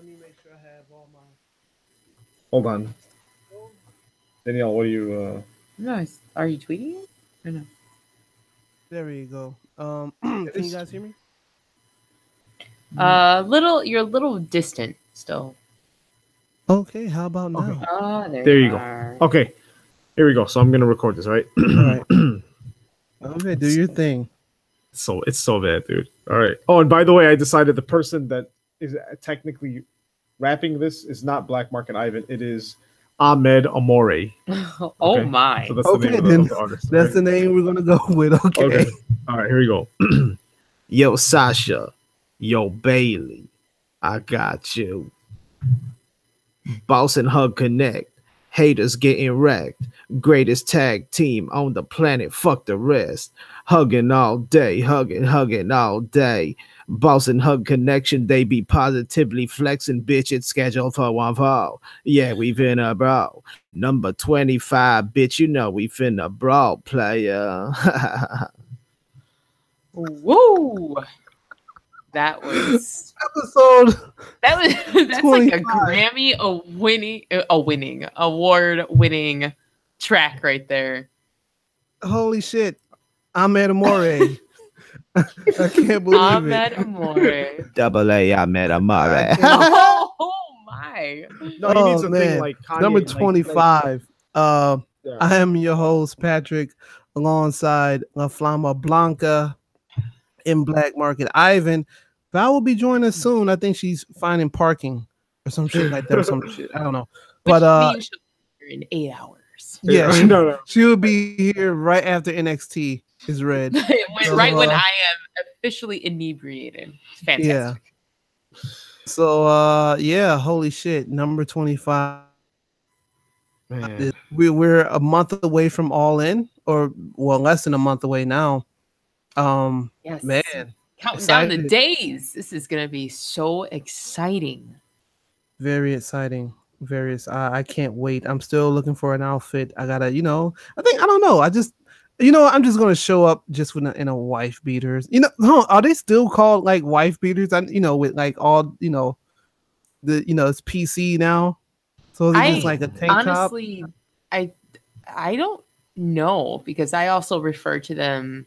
me make sure I have all my. Hold on, Danielle. What are you? Nice. Are you tweeting it? Or no? There you go. It Can you is- guys hear me? You're a little distant still. Okay. How about Okay. now? Oh, there, There you you go. are. Okay, here we go. So I'm gonna record this, right? All right. Okay. Do your thing. So it's so bad, dude. All right. Oh, and by the way, I decided the person that is technically rapping this is not Black Market Ivan. It is Ahmed Amore. Oh Okay? my. So that's the Okay, name then of the artist. that's the Okay? name we're gonna go with. Okay. Okay. All right. Here we go. Yo, Sasha. Yo, Bailey. I got you. Boss and Hug Connect. Haters getting wrecked. Greatest tag team on the planet. Fuck the rest. Hugging all day. Hugging all day. Boss and Hug Connection. They be positively flexing. Bitch, it's scheduled for one fall. Yeah, we finna brawl. Number 25. Bitch, you know we finna brawl, player. Woo! That was Episode. that's like a 25. Grammy award winning track right there. Holy shit. Ahmed Amore. I can't believe Ahmed it. Amore. Double A, Ahmed Amore. Oh my. No, he needs a thing man. like Kanye. Number like- 25. yeah. I am your host, Patrick, alongside La Flama Blanca in Black Market Ivan. Val will be joining us soon. I think she's finding parking or some shit like that or some shit. I don't know. Which But means she'll be here in 8 hours. yeah, No. she will be here right after NXT is read. Right when I am officially inebriated. It's fantastic. So yeah, holy shit. Number 25. Man. We're a month away from All In, or well, less than a month away now. Yes. Man, Counting down the excited. days. This is gonna be so exciting. very exciting. I can't wait. I'm still looking for an outfit. I gotta, I don't know. I'm just gonna show up just in a wife beaters. Are they still called like wife beaters? With like all, it's PC now. So it's just like a tank honestly, top. I don't know, because I also refer to them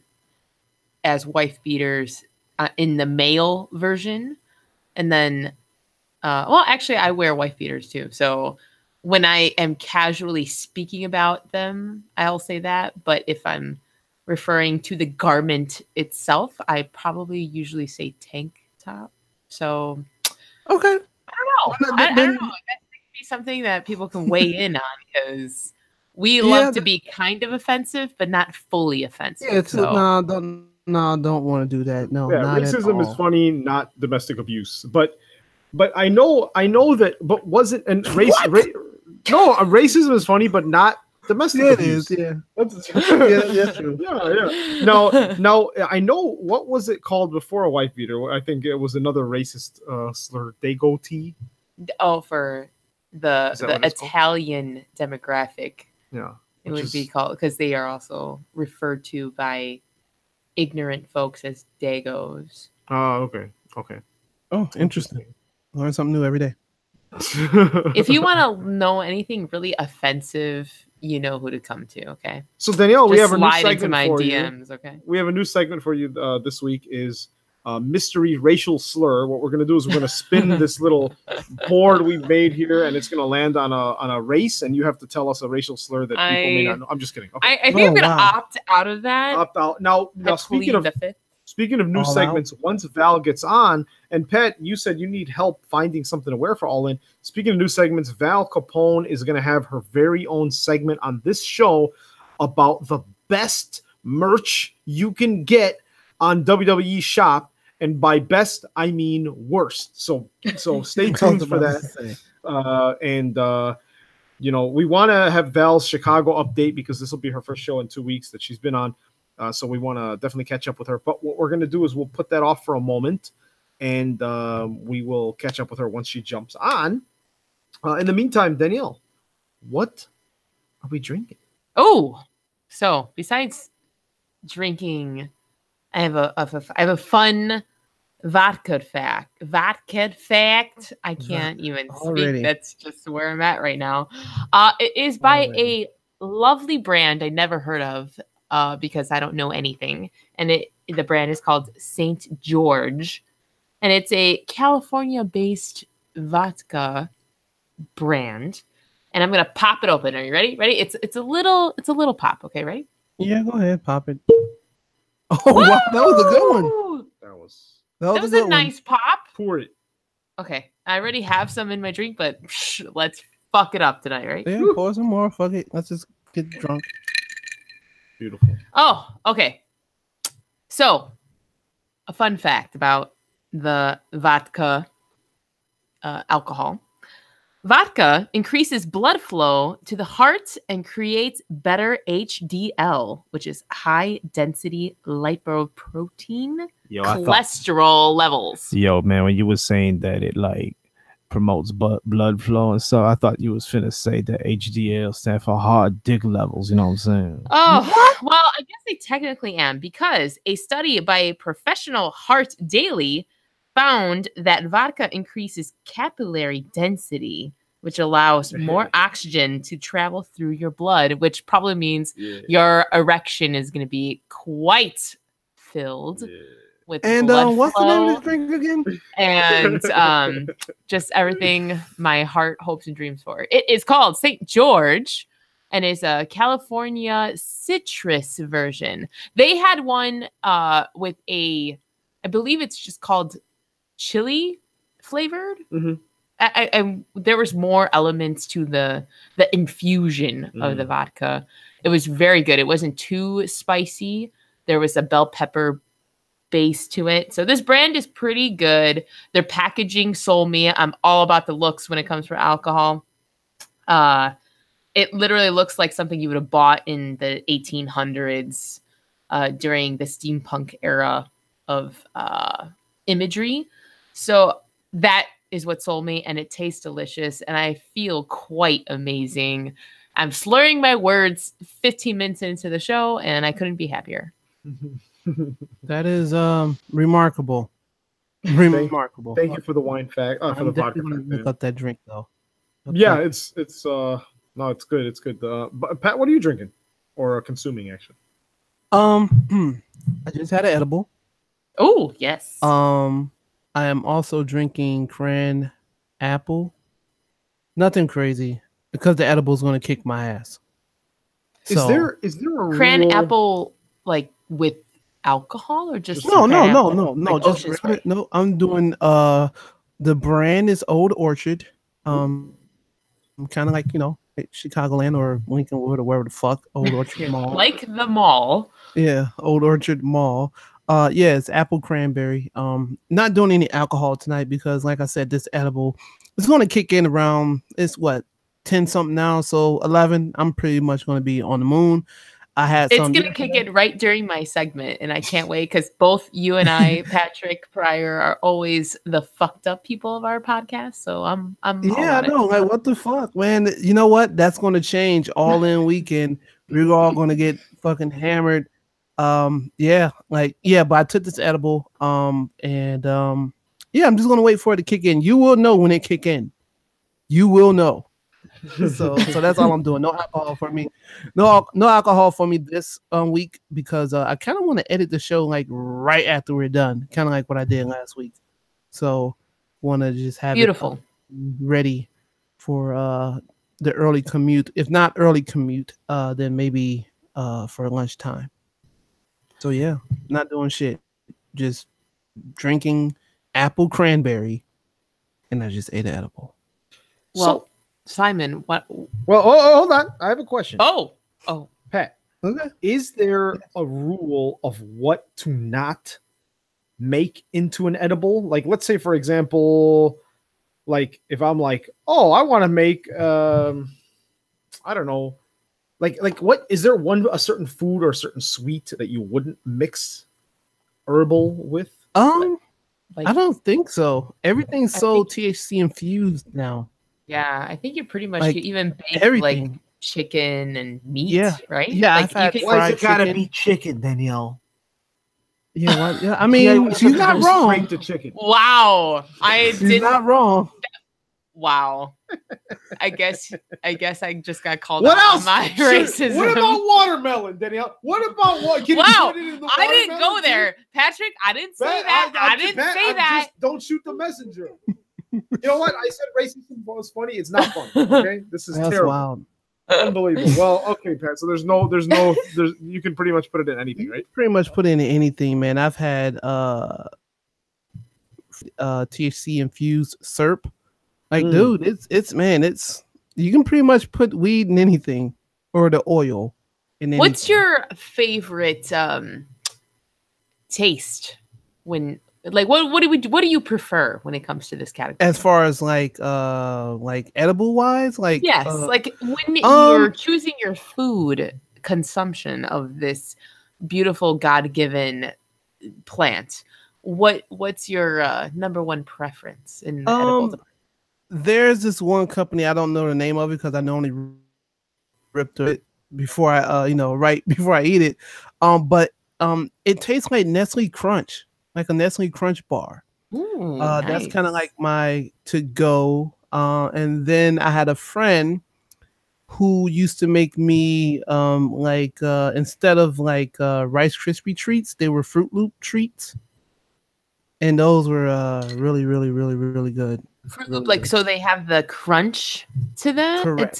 as wife beaters in the male version, and then well, actually I wear wife beaters too, so when I am casually speaking about them I'll say that, but if I'm referring to the garment itself I probably usually say tank top. So Okay. I don't know. I don't know. That could be something that people can weigh in on, because we love to be kind of offensive, but not fully offensive. Yeah, so. don't want to do that. No, Yeah, not at racism is all. funny, not domestic abuse. But I know that. But wasn't and race? No, racism is funny, but not domestic Yeah, it abuse. is. Yeah, That's, that's true. Yeah. Now I know what was it called before a wife beater. I think it was another racist slur. Degoti. Oh, for the Is that what it's called? Italian demographic, Yeah. it which would be is- called, because they are also referred to by ignorant folks as Dagos. Oh, okay. Oh, interesting. Learn something new every day. If you want to know anything really offensive, you know who to come to. Okay, So Danielle, we just have a new slide into segment my for you. DMs. Okay. We have a new segment for you this week. Is mystery racial slur. What we're going to do is we're going to spin this little board we've made here, and it's going to land on a race, and you have to tell us a racial slur that people may not know. I'm just kidding. Okay. I think I'm gonna wow. opt out of that. Opt out. Now I speaking plead of the fifth. speaking of new All segments, once Val gets on, and Pet, you said you need help finding something to wear for All In. Speaking of new segments, Val Capone is going to have her very own segment on this show about the best merch you can get on WWE Shop. And by best, I mean worst. So stay tuned for that. We want to have Val's Chicago update, because this will be her first show in 2 weeks that she's been on. So we want to definitely catch up with her. But what we're going to do is we'll put that off for a moment, and we will catch up with her once she jumps on. In the meantime, Danielle, what are we drinking? Oh, so besides drinking, I have a fun vodka fact. Vodka fact. I can't even Already. speak. That's just where I'm at right now. It is by Already. a lovely brand I never heard of because I don't know anything. And the brand is called St. George. And it's a California-based vodka brand. And I'm gonna pop it open. Are you ready? Ready? It's a little pop. Okay, ready? Yeah, go ahead, pop it. Oh wow, that was a good one. Woo! That was That was good a nice pop. pour it. Okay, I already have some in my drink, but let's fuck it up tonight, right? one. Yeah, pour some more. Fuck it. Let's just get drunk. Beautiful. Oh, okay. So, a fun fact about the vodka alcohol. Vodka increases blood flow to the heart and creates better HDL, which is high density lipoprotein Yo, cholesterol levels. Yo, man, when you were saying that it like promotes blood flow and stuff, I thought you was finna say that HDL stand for hard dick levels. You know what I'm saying? Oh, well, I guess I technically am because a study by a professional Heart Daily found that vodka increases capillary density, which allows more oxygen to travel through your blood, which probably means your erection is going to be quite filled with And blood what's the name flow of this drink again? and just everything my heart hopes and dreams for. It is called St. George and is a California citrus version. They had one with I believe it's just called chili flavored. Mhm. There was more elements to the infusion of the vodka. It was very good. It wasn't too spicy. There was a bell pepper base to it. So this brand is pretty good. Their packaging sold me. I'm all about the looks when it comes for alcohol. It literally looks like something you would have bought in the 1800s during the steampunk era of imagery. So that is what sold me, and it tastes delicious, and I feel quite amazing. I'm slurring my words 15 minutes into the show, and I couldn't be happier. That is remarkable. Remarkable. Thank you for the wine fact. For the I'm vodka definitely fact. gonna look up that drink though. Yeah, it's no, it's good. It's good. But Pat, what are you drinking or consuming actually? I just had an edible. Oh, yes. I am also drinking cran apple. Nothing crazy because the edible is going to kick my ass. Is there a cran rule? apple like with alcohol or just No, cran apple? like just Ocean regular- Spray? no. I'm doing the brand is Old Orchard. I'm kind of like Chicagoland or Lincolnwood or wherever the fuck Old Orchard Mall. Like the mall. Yeah, Old Orchard Mall. Yeah, it's apple cranberry. Not doing any alcohol tonight because, like I said, this edible it's going to kick in around. It's what 10 something now, so 11. I'm pretty much going to be on the moon. I had It's some. going to kick in right during my segment, and I can't wait because both you and I, Patrick Pryor, are always the fucked up people of our podcast. So I'm Yeah, I know. Like, what the fuck, man? You know what? That's going to change all in weekend. We're all going to get fucking hammered. Yeah, but I took this edible. Yeah, I'm just gonna wait for it to kick in. You will know when it kick in. You will know. so that's all I'm doing. No alcohol for me. No alcohol for me this week because I kind of want to edit the show like right after we're done, kind of like what I did last week. So want to just have beautiful it ready for the early commute. If not early commute, then maybe for lunchtime. So yeah, not doing shit. Just drinking apple cranberry, and I just ate an edible. Well, Simon, what? Well, hold on. I have a question. Oh, Pat. Okay. Is there a rule of what to not make into an edible? Like, let's say, for example, like if I'm like, oh, I want to make, I don't know, like what is there a certain food or a certain sweet that you wouldn't mix herbal with? like, I don't think so. Everything's so THC infused now. Yeah, I think you pretty much Like, could even bake everything. like chicken and meat, Yeah. right? Yeah, like I've had you could, fried Why's it gotta chicken. be chicken, Danielle? Yeah, what? Yeah, I Yeah, mean, she's not goes wrong. Straight to chicken. Wow. I She's did not wrong. Wow. I guess I just got called What out else? on my Sure. racism. What about watermelon, Danielle? What about what? Can you Wow. put it in the I didn't go watermelon, there. Patrick, I didn't say Pat, that. I I'm didn't Pat, say I'm that. Just, don't shoot the messenger. You know what? I said racism was funny. It's not funny. Okay, this is That's terrible. wild. Unbelievable. Well, okay, Pat. So there's you can pretty much put it in anything, right? Pretty much put in anything, man. I've had THC infused syrup. Like, dude, it's man, it's you can pretty much put weed in anything or the oil in anything. What's your favorite taste when like what do you prefer when it comes to this category? as far as like edible wise? Like Yes, like when you're choosing your food consumption of this beautiful God-given plant, what's your number one preference in the edible department? There's this one company, I don't know the name of it because I normally rip through it before I right before I eat it. But it tastes like Nestle Crunch, like a Nestle Crunch bar. Ooh, That's nice. kind of like my to go. And then I had a friend who used to make me instead of Rice Krispie treats, they were Fruit Loop treats. And those were really, really, really, really good. Fruit Loop, like so they have the crunch to them. Correct.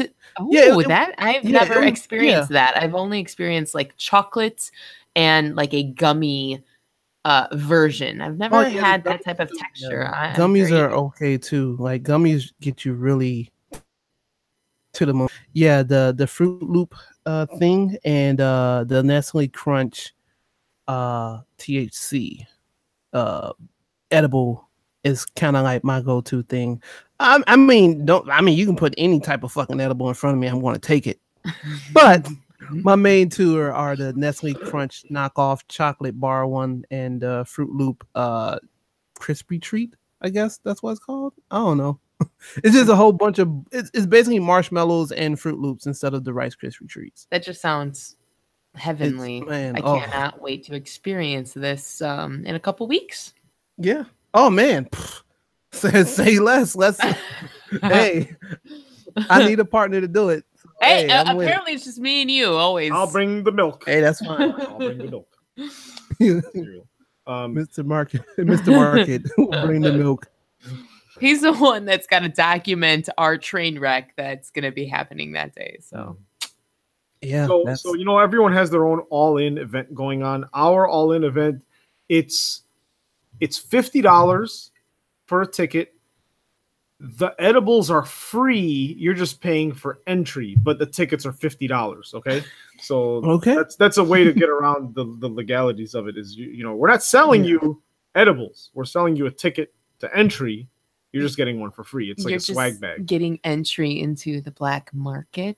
Yeah, it- that I've yeah, never it was- experienced that. I've only experienced like chocolates and like a gummy version. I've never Oh, yeah, the had that gummies type of too, texture. yeah. I'm Gummies very- are okay too. Like gummies get you really to the moon. Yeah, the Fruit Loop thing and the Nestle Crunch THC edible is kind of like my go-to thing. I mean, you can put any type of fucking edible in front of me, I'm going to take it. But my main two are the Nestle Crunch knockoff chocolate bar one and Fruit Loop crispy treat. I guess that's what it's called. I don't know. It's just a whole bunch of it's basically marshmallows and Fruit Loops instead of the Rice Krispie treats. That just sounds heavenly. Man, I oh. cannot wait to experience this in a couple weeks. Yeah. Oh man. Say less. Let's. Hey, I need a partner to do it. So, Hey, I'm with it. apparently it's just me and you always. I'll bring the milk. Hey, that's fine. I'll bring the milk. Mr. Market, Mr. Market, will bring the milk. He's the one that's got to document our train wreck that's going to be happening that day. So Yeah. So you know, everyone has their own all-in event going on. Our all-in event, it's $50 for a ticket. The edibles are free. You're just paying for entry, but the tickets are $50. Okay, so Okay. that's a way to get around the legalities of it. Is you know, we're not selling you edibles. We're selling you a ticket to entry. You're just getting one for free. It's like you're a swag bag. getting entry into the black market.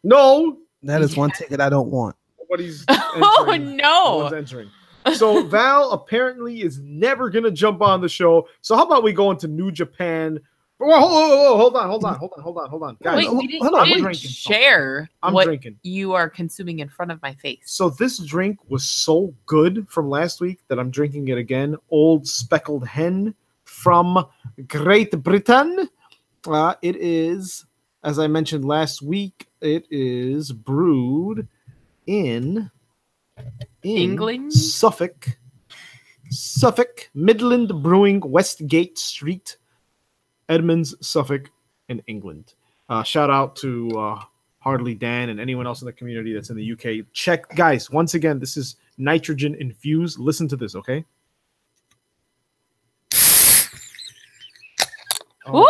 No, That is one ticket I don't want. nobody's. Oh entering. no! one's entering. So Val apparently is never gonna jump on the show. So how about we go into New Japan? Whoa, hold on, guys. Wait, we didn't drinking share I'm what drinking. you are consuming in front of my face. So this drink was so good from last week that I'm drinking it again. Old Speckled Hen from Great Britain. It is, as I mentioned last week, it is brewed in England? Suffolk, Midland Brewing, Westgate Street, Edmonds, Suffolk, in England. Shout out to Hardly Dan and anyone else in the community that's in the UK. Check, guys. Once again, this is nitrogen infused. Listen to this, okay? Ooh,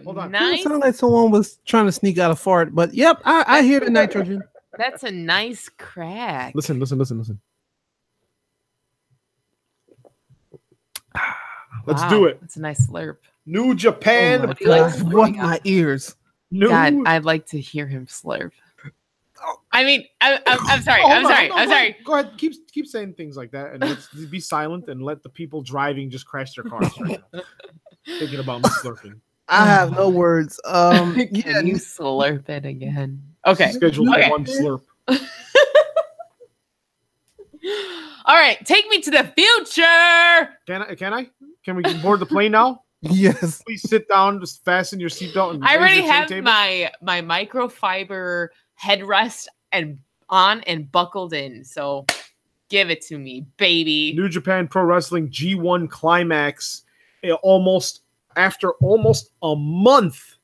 Hold on. It nice. sounded like someone was trying to sneak out a fart, but yep, I hear the nitrogen. That's a nice crack. Listen. Let's Wow, do it. That's a nice slurp. New Japan. Oh my you like God, to what bring my ears? New. God, I'd like to hear him slurp. I mean, I'm sorry. Oh, I'm hold on, sorry. hold on, I'm sorry. Go ahead. Keep saying things like that, and let's be silent and let the people driving just crash their cars right now. Thinking about me slurping. I have no words. Can Yeah, you slurp it again? Okay. Schedule Okay. one slurp. All right, take me to the future. Can we board the plane now? Yes. Please sit down, just fasten your seatbelt. And I raise already your have turntable. my microfiber headrest and on and buckled in. So give it to me, baby. New Japan Pro Wrestling G1 Climax. After almost a month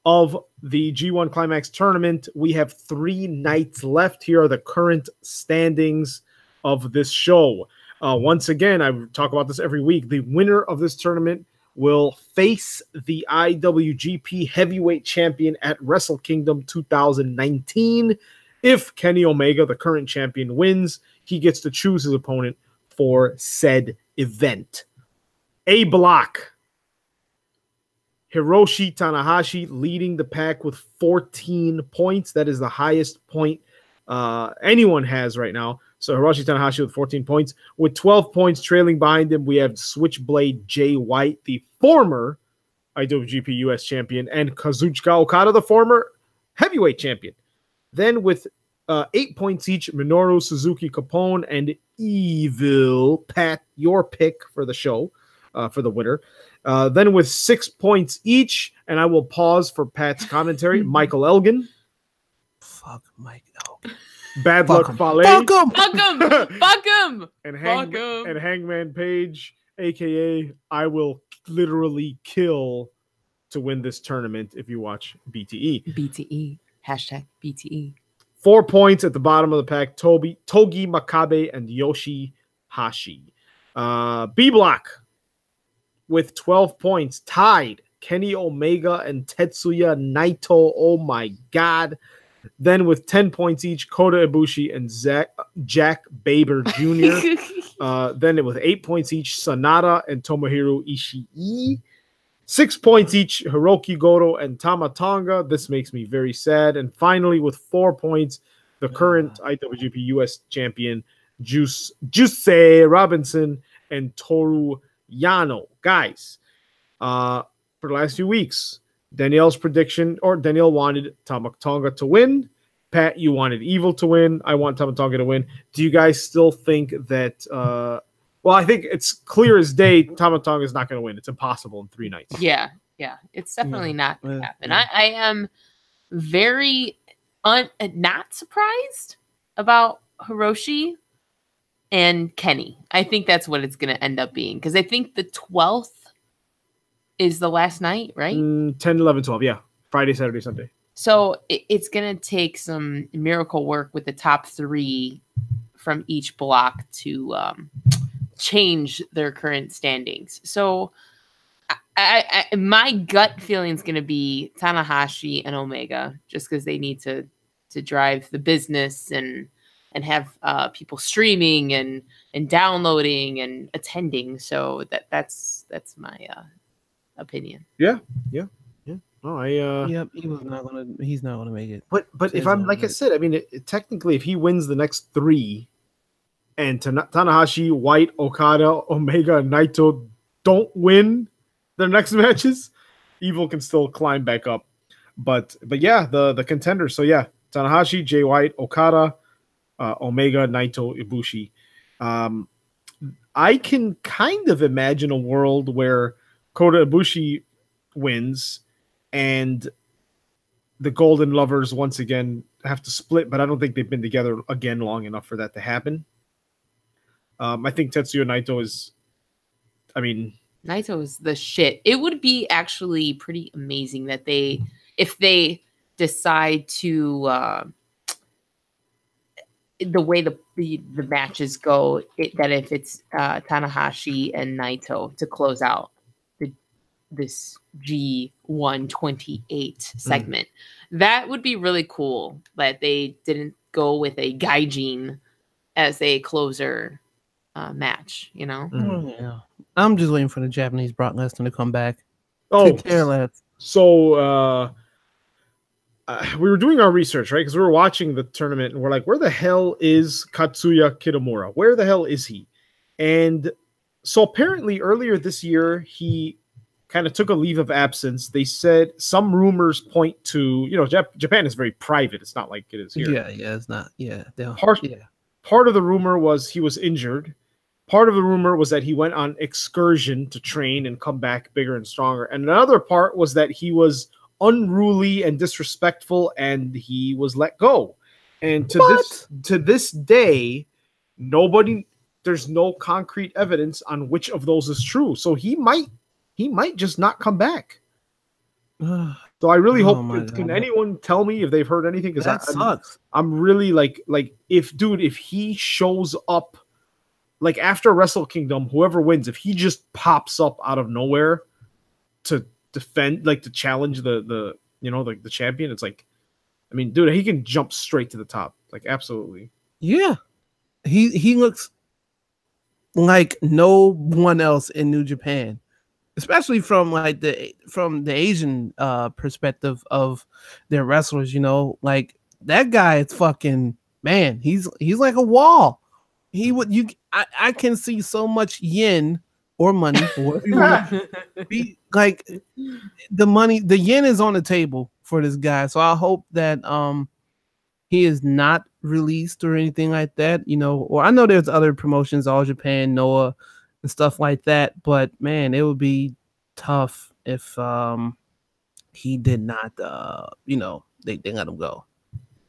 of the G1 Climax tournament, we have 3 nights left. Here are the current standings of this show. Once again, I talk about this every week. The winner of this tournament will face the IWGP Heavyweight Champion at Wrestle Kingdom 2019. If Kenny Omega, the current champion, wins, he gets to choose his opponent for said event. A block. Hiroshi Tanahashi leading the pack with 14 points. That is the highest point anyone has right now. So Hiroshi Tanahashi with 14 points. With 12 points trailing behind him, we have Switchblade Jay White, the former IWGP US champion, and Kazuchika Okada, the former heavyweight champion. Then with 8 points each, Minoru Suzuki Capone and Evil Pat, your pick for the show, for the winner. Then with 6 points each, and I will pause for Pat's commentary, Michael Elgin. Fuck Mike Elgin. Bad Fuck Luck him. Fale. Fuck him. Fuck him. Fuck him. And, Fuck him. and Hangman Page, a.k.a. I will literally kill to win this tournament if you watch BTE. BTE. Hashtag BTE. 4 points at the bottom of the pack, Togi Makabe and Yoshi Hashi. B block with 12 points, tied Kenny Omega and Tetsuya Naito. Oh my God. Then with 10 points each, Kota Ibushi and Jack Baber Jr. Then with 8 points each, Sanada and Tomohiro Ishii. 6 points each, Hiroki Goto and Tama Tonga. This makes me very sad. And finally, with 4 points, the current IWGP US champion, Juice Robinson and Toru Yano. Guys, for the last few weeks, Danielle's prediction, or Danielle wanted Tama Tonga to win. Pat, you wanted Evil to win. I want Tama Tonga to win. Do you guys still think that... well, I think it's clear as day Tama Tonga is not going to win. It's impossible in 3 nights. Yeah. It's definitely not going to happen. Yeah. I am very not surprised about Hiroshi and Kenny. I think that's what it's going to end up being, because I think the 12th is the last night, right? 10, 11, 12. Yeah. Friday, Saturday, Sunday. So it's going to take some miracle work with the top 3 from each block to change their current standings. So I my gut feeling is going to be Tanahashi and Omega, just because they need to drive the business and have people streaming and downloading and attending. So that's my opinion. Yeah. No, Yep, he's not gonna make it. But if I'm like I said, I mean, technically, if he wins the next 3, and Tanahashi, White, Okada, Omega, and Naito don't win their next matches, Evil can still climb back up. But yeah, the contenders. So yeah, Tanahashi, Jay White, Okada, Omega, Naito, Ibushi. I can kind of imagine a world where Kota Ibushi wins and the Golden Lovers once again have to split, but I don't think they've been together again long enough for that to happen. I think Tetsuya Naito is, Naito is the shit. It would be actually pretty amazing that if they decide to, the way the matches go, that if it's Tanahashi and Naito to close out this G128 segment, that would be really cool. That they didn't go with a Gaijin as a closer match, you know? Yeah. I'm just waiting for the Japanese Brock Lesnar to come back. Oh, So we were doing our research, right? Because we were watching the tournament and we're like, where the hell is Katsuya Kitamura? Where the hell is he? And so apparently earlier this year, he kind of took a leave of absence. They said some rumors point to, Japan is very private. It's not like it is here. yeah, it's not. Yeah, part of the rumor was he was injured. Part of the rumor was that he went on excursion to train and come back bigger and stronger. And another part was that he was unruly and disrespectful and he was let go. And to this day, there's no concrete evidence on which of those is true. So he might just not come back. So I really hope. Can anyone tell me if they've heard anything? Because that sucks. I'm really like if he shows up like after Wrestle Kingdom, whoever wins, if he just pops up out of nowhere to defend, like to challenge the champion, it's like, I mean, dude, he can jump straight to the top, like absolutely. Yeah, he looks like no one else in New Japan, especially from the Asian perspective of their wrestlers. You know, like that guy is fucking man. He's like a wall. I can see so much yen or money or be like the yen is on the table for this guy. So I hope that he is not released or anything like that, you know. Or I know there's other promotions, All Japan, Noah, and stuff like that. But man, it would be tough if he did not, they let him go.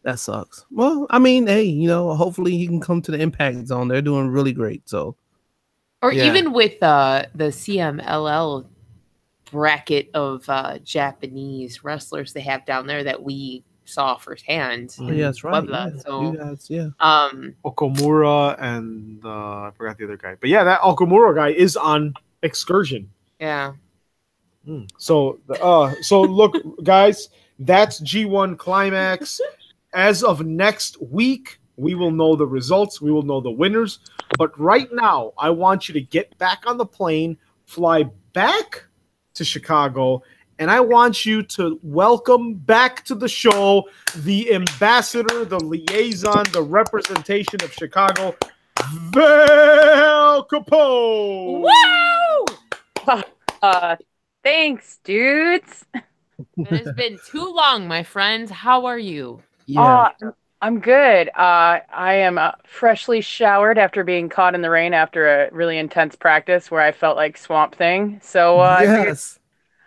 That sucks. Well, I mean, hey, you know, hopefully he can come to the Impact Zone. They're doing really great. So, or even with the CMLL bracket of Japanese wrestlers they have down there that we saw firsthand. Yeah, that's right. Love that. So, you guys, yeah. Okamura and I forgot the other guy, but yeah, that Okamura guy is on excursion. Yeah. So look, guys, that's G1 Climax. As of next week, we will know the results. We will know the winners. But right now, I want you to get back on the plane, fly back to Chicago, and I want you to welcome back to the show the ambassador, the liaison, the representation of Chicago, Val Capone. Woo! Thanks, dudes. It has been too long, my friend. How are you? Yeah. I'm good. I am freshly showered after being caught in the rain after a really intense practice where I felt like Swamp Thing. So yes.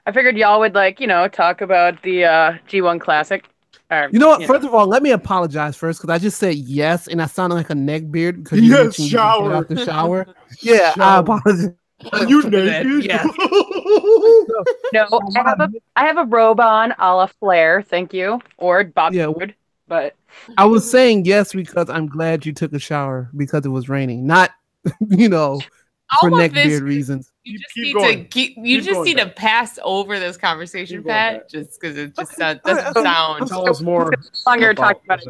I figured y'all would talk about the G1 Classic. You know what? First of all, let me apologize first because I just said yes and I sounded like a neckbeard because yes, you shower out the shower. Yeah, shower. I apologize. You naked? Yeah. No, I have a robe on, a la Flair. Thank you, or Bob. Yeah. Wood, but I was saying yes because I'm glad you took a shower because it was raining, not for neckbeard reasons. You just need to pass over this conversation, Pat, just because it just doesn't sound. Tell us more. Longer talking about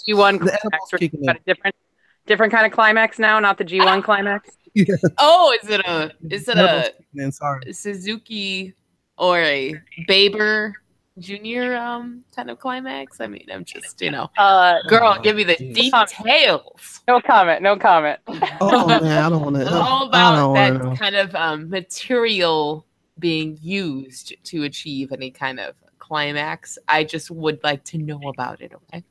G1 climax, about a different kind of climax now, not the G1 climax. Yeah. Oh, is it a sorry. Suzuki or a Baber Junior kind of climax? I mean, I'm just girl, give me the details. No comment. Oh man, I don't want to. All about that kind of material being used to achieve any kind of climax. I just would like to know about it. Okay.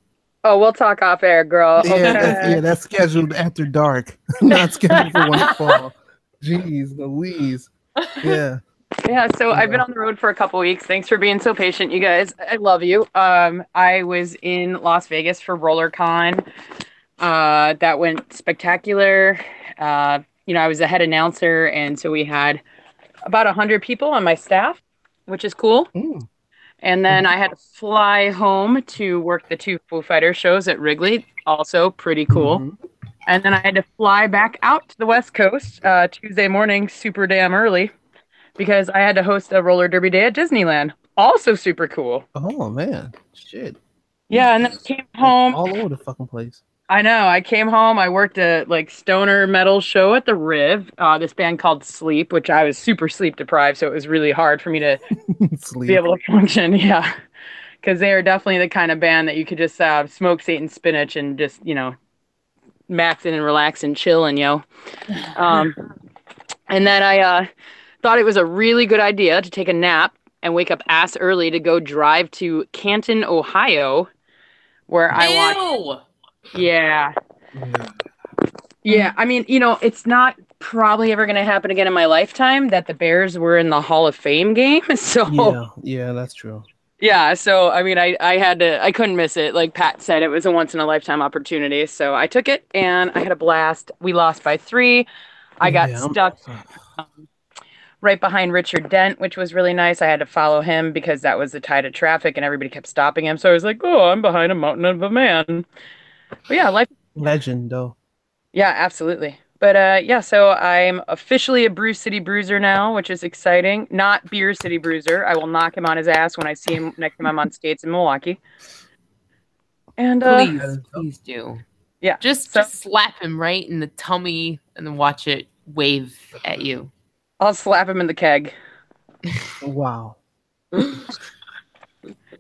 Oh, we'll talk off air, girl. Yeah, that's scheduled after dark, not scheduled for one fall. Jeez Louise. Yeah. Yeah, so I've been on the road for a couple weeks. Thanks for being so patient, you guys. I love you. I was in Las Vegas for RollerCon. That went spectacular. I was the head announcer, and so we had about 100 people on my staff, which is cool. And then I had to fly home to work the 2 Foo Fighters shows at Wrigley, also pretty cool. And then I had to fly back out to the West Coast Tuesday morning, super damn early, because I had to host a roller derby day at Disneyland. Also super cool. Oh, man. Shit. Yeah, and then I came home. All over the fucking place. I know. I came home. I worked a stoner metal show at the Riv, this band called Sleep, which I was super sleep deprived, so it was really hard for me to be able to function. Yeah, because they are definitely the kind of band that you could just smoke Satan spinach and just max in and relax and chill and and then I thought it was a really good idea to take a nap and wake up ass early to go drive to Canton, Ohio, where I watched. Yeah. Yeah, I mean, it's not probably ever going to happen again in my lifetime that the Bears were in the Hall of Fame game. So Yeah, that's true. yeah, so I mean, I couldn't miss it. Like Pat said, it was a once in a lifetime opportunity. So I took it and I had a blast. We lost by 3. I got Yeah, stuck right behind Richard Dent, which was really nice. I had to follow him because that was the tide of traffic and everybody kept stopping him. So I was like, oh, I'm behind a mountain of a man. But yeah, life. legend though. Yeah, absolutely. But yeah, so I'm officially a Brew City Bruiser now, which is exciting. Not Beer City Bruiser. I will knock him on his ass when I see him next time I'm on skates in Milwaukee. And Please do. yeah, Just slap him right in the tummy and then watch it wave at you. I'll slap him in the keg. Wow.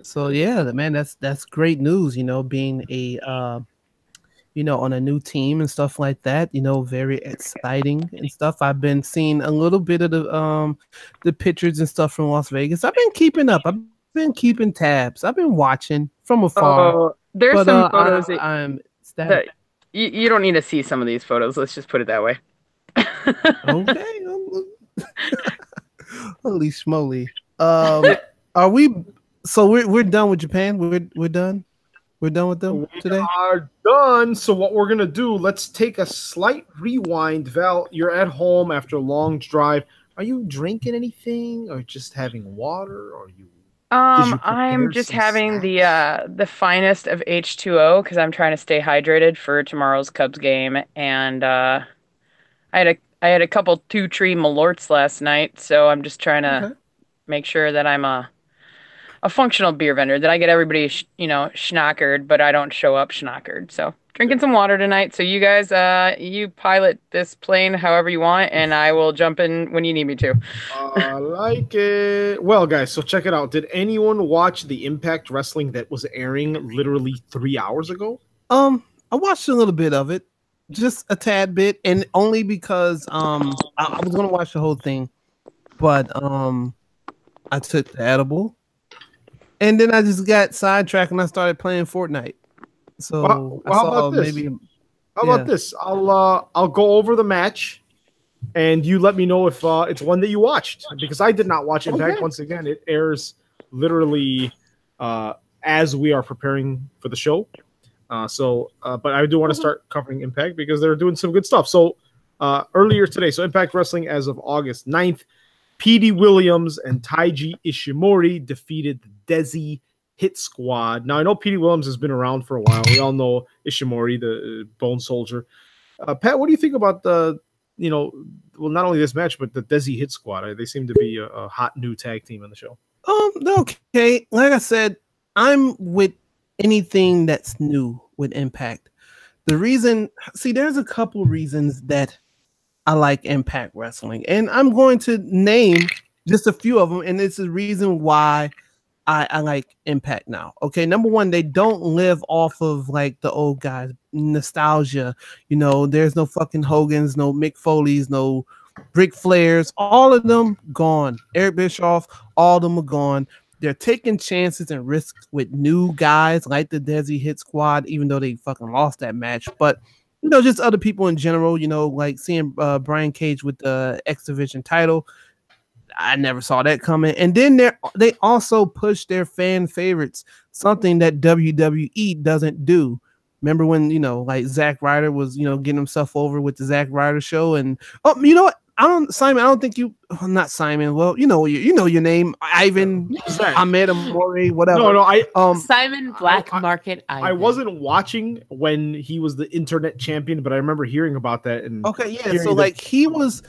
So yeah, man, that's great news. Being a on a new team and stuff like that. Very exciting and stuff. I've been seeing a little bit of the pictures and stuff from Las Vegas. I've been keeping up. I've been keeping tabs. I've been watching from afar. Oh, there's some photos I'm that you don't need to see some of these photos. Let's just put it that way. Okay. Holy schmoly. Are we? So we're done with Japan. We're done. We're done with them today. We are done. So what we're gonna do? Let's take a slight rewind. Val, you're at home after a long drive. Are you drinking anything, or just having water, or you? I'm just having the finest of H2O because I'm trying to stay hydrated for tomorrow's Cubs game, and I had a couple 2-tree Malorts last night, so I'm just trying to make sure that I'm a functional beer vendor, that I get everybody schnockered, but I don't show up schnockered. So drinking some water tonight. So you guys, you pilot this plane however you want, and I will jump in when you need me to. I like it. Well, guys, so check it out. Did anyone watch the Impact Wrestling that was airing literally 3 hours ago? I watched a little bit of it, just a tad bit, and only because I was gonna watch the whole thing, but I took the edible, and then I just got sidetracked and I started playing Fortnite. So how about this? How about this? I'll go over the match, and you let me know if it's one that you watched, because I did not watch Impact. Okay. Once again, it airs literally as we are preparing for the show. But I do want to start covering Impact because they're doing some good stuff. So earlier today, so Impact Wrestling as of August 9th, Petey Williams and Taiji Ishimori defeated the Desi Hit Squad. Now, I know Petey Williams has been around for a while. We all know Ishimori, the Bone Soldier. Pat, what do you think about not only this match, but the Desi Hit Squad? They seem to be a hot new tag team on the show. Okay. Like I said, I'm with anything that's new with Impact. There's a couple reasons that I like Impact Wrestling, and I'm going to name just a few of them, and it's the reason why I like Impact now. Okay, number one, they don't live off of like the old guys nostalgia. There's no fucking Hogans, no Mick Foley's, no Ric Flairs. All of them gone. Eric Bischoff, all of them are gone. They're taking chances and risks with new guys like the Desi Hit Squad, even though they fucking lost that match. But just other people in general, like seeing Brian Cage with the X Division title. I never saw that coming. And then they also push their fan favorites, something that WWE doesn't do. Remember when, like Zack Ryder was, getting himself over with the Zack Ryder show, and you know what? Simon, I don't think you, not Simon. Well, you know your name, Ivan, Ahmed Amore, whatever. No, Simon Black Market. Ivan. I wasn't watching when he was the internet champion, but I remember hearing about that. And so like he was,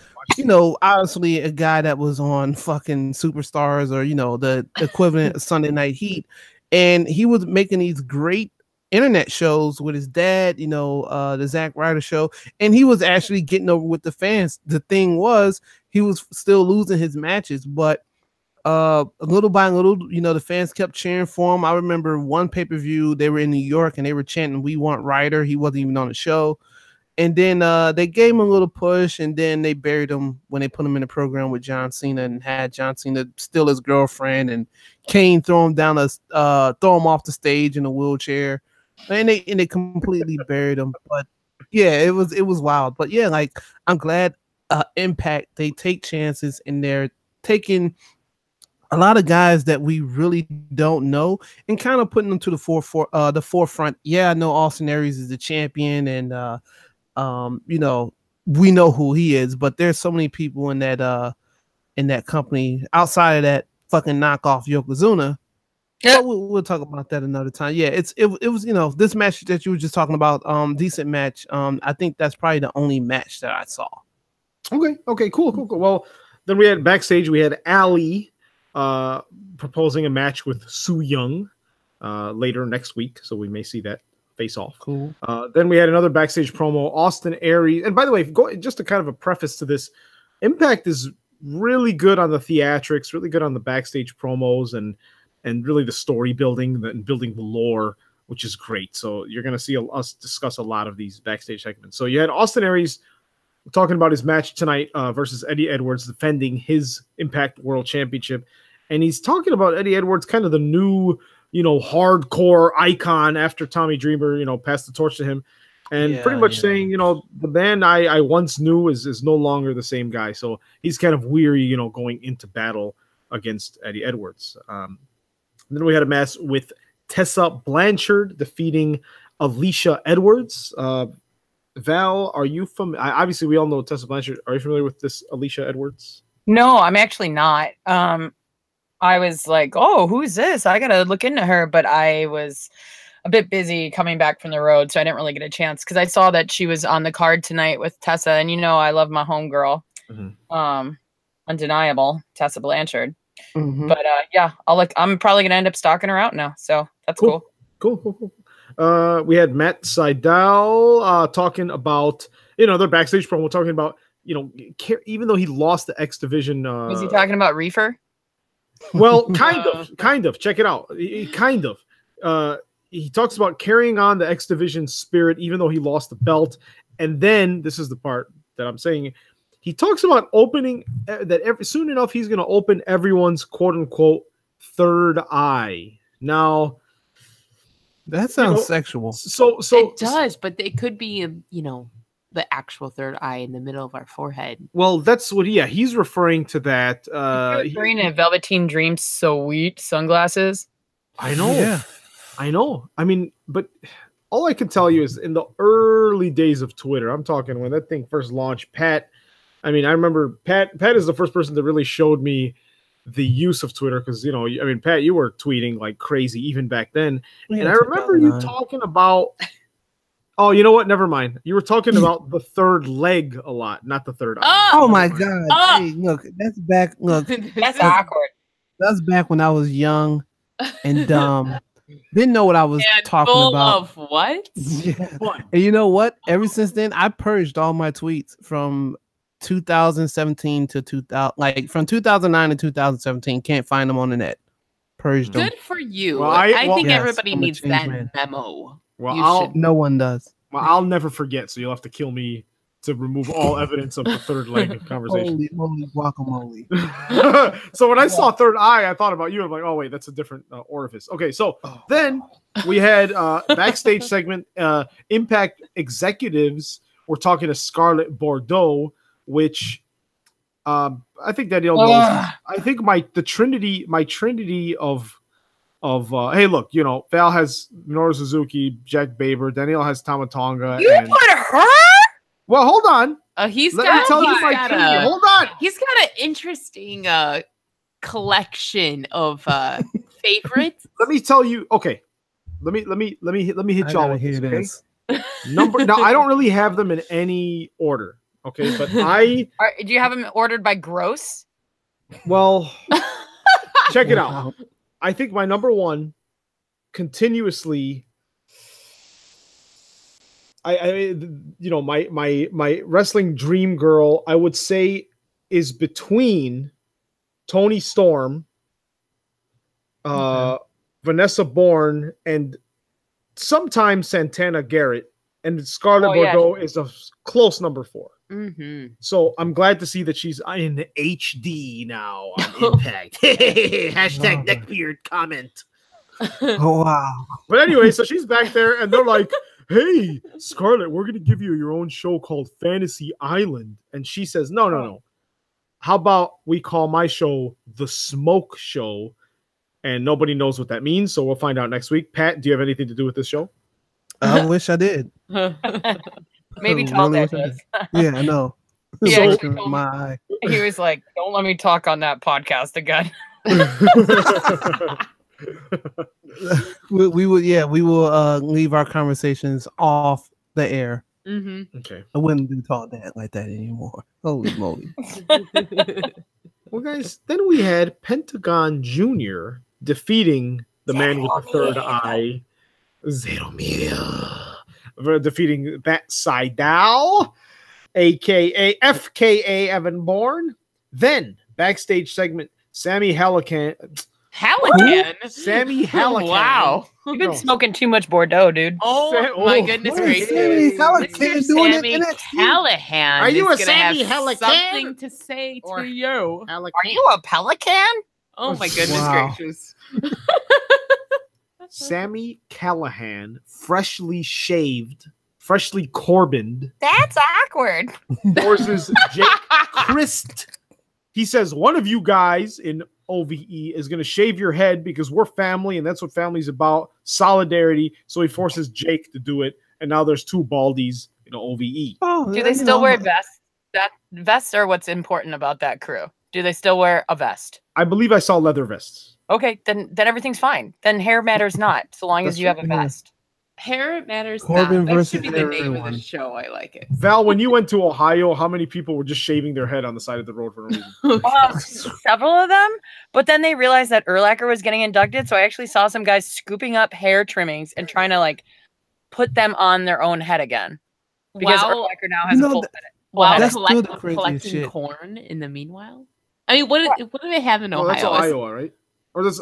obviously a guy that was on fucking Superstars or the equivalent of Sunday Night Heat, and he was making these great internet shows with his dad, the Zack Ryder show, and he was actually getting over with the fans. The thing was, he was still losing his matches, but little by little, the fans kept cheering for him. I remember one pay-per-view, they were in New York and they were chanting, "We want Ryder." He wasn't even on the show. And then they gave him a little push, and then they buried him when they put him in a program with John Cena and had John Cena steal his girlfriend, and Kane throw him off the stage in a wheelchair. And they completely buried him. But Yeah, it was wild. But yeah, like I'm glad Impact they take chances and they're taking a lot of guys that we really don't know and kind of putting them to the forefront. Yeah, I know Austin Aries is the champion and you know, we know who he is, but there's so many people in that company outside of that fucking knockoff Yokozuna. Yeah. But we'll talk about that another time. Yeah, it was, you know, this match that you were just talking about, decent match. I think that's probably the only match that I saw. Okay, cool. Well, then we had backstage, we had Ali proposing a match with Su Yung later next week, so we may see that face off. Cool. Then we had another backstage promo, Austin Aries. And by the way, just a kind of a preface to this, Impact is really good on the theatrics, really good on the backstage promos, and really the story building and building the lore, which is great. So you're going to see us discuss a lot of these backstage segments. So you had Austin Aries talking about his match tonight versus Eddie Edwards, defending his Impact World Championship. And he's talking about Eddie Edwards, kind of the new, you know, hardcore icon after Tommy Dreamer, you know, passed the torch to him. And pretty much saying, you know, the man I once knew is no longer the same guy. So he's kind of weary, you know, going into battle against Eddie Edwards. Then we had a match with Tessa Blanchard defeating Alicia Edwards. Val, are you obviously we all know Tessa Blanchard. Are you familiar with this Alicia Edwards? No, I'm actually not. I was like, oh, who's this? I gotta look into her, but I was a bit busy coming back from the road, so I didn't really get a chance because I saw that she was on the card tonight with Tessa, and you know I love my homegirl. Undeniable, Tessa Blanchard. But yeah, I'm probably gonna end up stalking her out now, so that's cool. We had Matt Sydal talking about, you know, their backstage promo, talking about, you know, even though he lost the X Division. Was he talking about Reefer? Well, kind of. Check it out. He talks about carrying on the X Division spirit, even though he lost the belt. And then this is the part that I'm saying. He talks about opening soon enough he's going to open everyone's quote unquote third eye. Now, that sounds sexual. So it does, but it could be, you know, the actual third eye in the middle of our forehead. Well, that's what he's referring to that. Wearing a Velveteen Dream sweet sunglasses. I know. Yeah. I know. I mean, but all I can tell you is in the early days of Twitter, I'm talking when that thing first launched, Pat. I mean, I remember Pat is the first person that really showed me the use of Twitter because, you know, I mean, Pat, you were tweeting like crazy even back then. And I remember you talking about, oh, you know what? Never mind. You were talking about the third leg a lot, not the third eye. Oh my God. Hey, look, that's back. Look, that's awkward. That's back when I was young and dumb. Didn't know what I was talking about. Of what? Yeah. And you know what? Ever since then, I purged all my tweets from 2017 to 2000, like from 2009 to 2017. Can't find them on the net. Purged them. Good for you. Well, I think yes, everybody I'm a needs changed that man. memo. Well, No one does. Well, I'll never forget. So you'll have to kill me to remove all evidence of the third leg of conversation. Holy guacamole. So when I saw third eye, I thought about you. I'm like, oh wait, that's a different orifice. Okay, so then we had backstage segment. Impact executives were talking to Scarlett Bordeaux, which I think Danielle knows. I think my trinity of hey, look, you know, Val has Minoru Suzuki, Jack Baber, Danielle has Tama Tonga. You put her? Well, hold on. He's Let got me tell you my trinity. Hold on. He's got an interesting collection of favorites. Let me tell you. Okay, let me hit y'all with this. Okay? Now I don't really have them in any order. Okay, but Do you have them ordered by gross? Well, check it out. I think my number one continuously. You know, my wrestling dream girl, I would say, is between Toni Storm, Vanessa Bourne, and sometimes Santana Garrett, and Scarlett Bordeaux is a close number 4. Mm-hmm. So I'm glad to see that she's in HD now on Impact. Hashtag neckbeard comment. Oh wow. But anyway, so she's back there, and they're like, hey, Scarlett, we're going to give you your own show called Fantasy Island. And she says, no. How about we call my show The Smoke Show? And nobody knows what that means, so we'll find out next week. Pat, do you have anything to do with this show? I wish I did. Maybe I Tall really Dad wish I does. did. Yeah, I know. He So, actually told me- my eye. He was like, "Don't let me talk on that podcast again." We will leave our conversations off the air. Mm-hmm. Okay. I wouldn't do Tall Dad like that anymore. Holy moly. Well, guys, then we had Pentagon Jr. defeating the man with the third eye, Zeromir, defeating Bat Seidel, aka FKA Evan Bourne. Then, backstage segment, Sammy Hallican. Halligan. Sammy Hallican. Wow. You've been No. smoking too much Bordeaux, dude. Oh my goodness What is gracious. Sammy Halligan Mr. doing Sammy it NXT? Callahan Are you is a gonna have Sammy Halligan? something to say Or- to you. Are you a pelican? Oh my goodness Wow. gracious. Sammy Callahan, freshly shaved, freshly Corbined, That's awkward. versus Jake Christ. He says one of you guys in OVE is going to shave your head because we're family and that's what family's about, solidarity. So he forces Jake to do it, and now there's two baldies in OVE. Oh, Do they still wear vests? That vests are what's important about that crew. Do they still wear a vest? I believe I saw leather vests. Okay, then everything's fine. Then hair matters not, so long That's as you have a true. vest. Hair matters Corbin not. That versus should be the name of everyone. the show. I like it. Val, when you went to Ohio, how many people were just shaving their head on the side of the road for no reason? Several of them, but then they realized that Urlacher was getting inducted, so I actually saw some guys scooping up hair trimmings and trying to like put them on their own head again because Wow. Urlacher now has You a know, full th- head. Wow, That's still the craziest collecting shit. corn in the meanwhile. I mean, what do they have in Oh, Ohio? that's Iowa, right? Or this?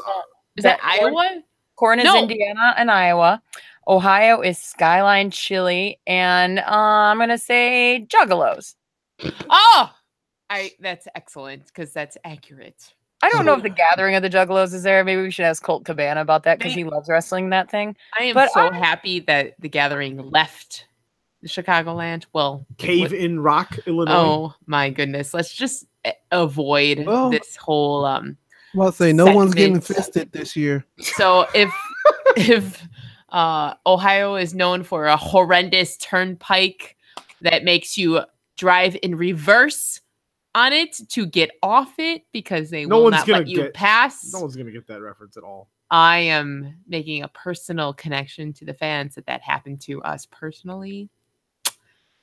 Is that corn- Iowa? Corn is No. Indiana and Iowa. Ohio is Skyline Chili, and I'm gonna say Juggalos. Oh, that's excellent because that's accurate. I don't know if the gathering of the Juggalos is there. Maybe we should ask Colt Cabana about that because he loves wrestling that thing. I am But so happy that the gathering left the Chicagoland. Well, Cave in Rock, Illinois. Oh my goodness. Let's just avoid Well- this whole Well, say no one's getting segment. fisted this year. so if Ohio is known for a horrendous turnpike that makes you drive in reverse on it to get off it because they No will one's not gonna let you get- pass. No one's gonna get that reference at all. I am making a personal connection to the fans that happened to us personally.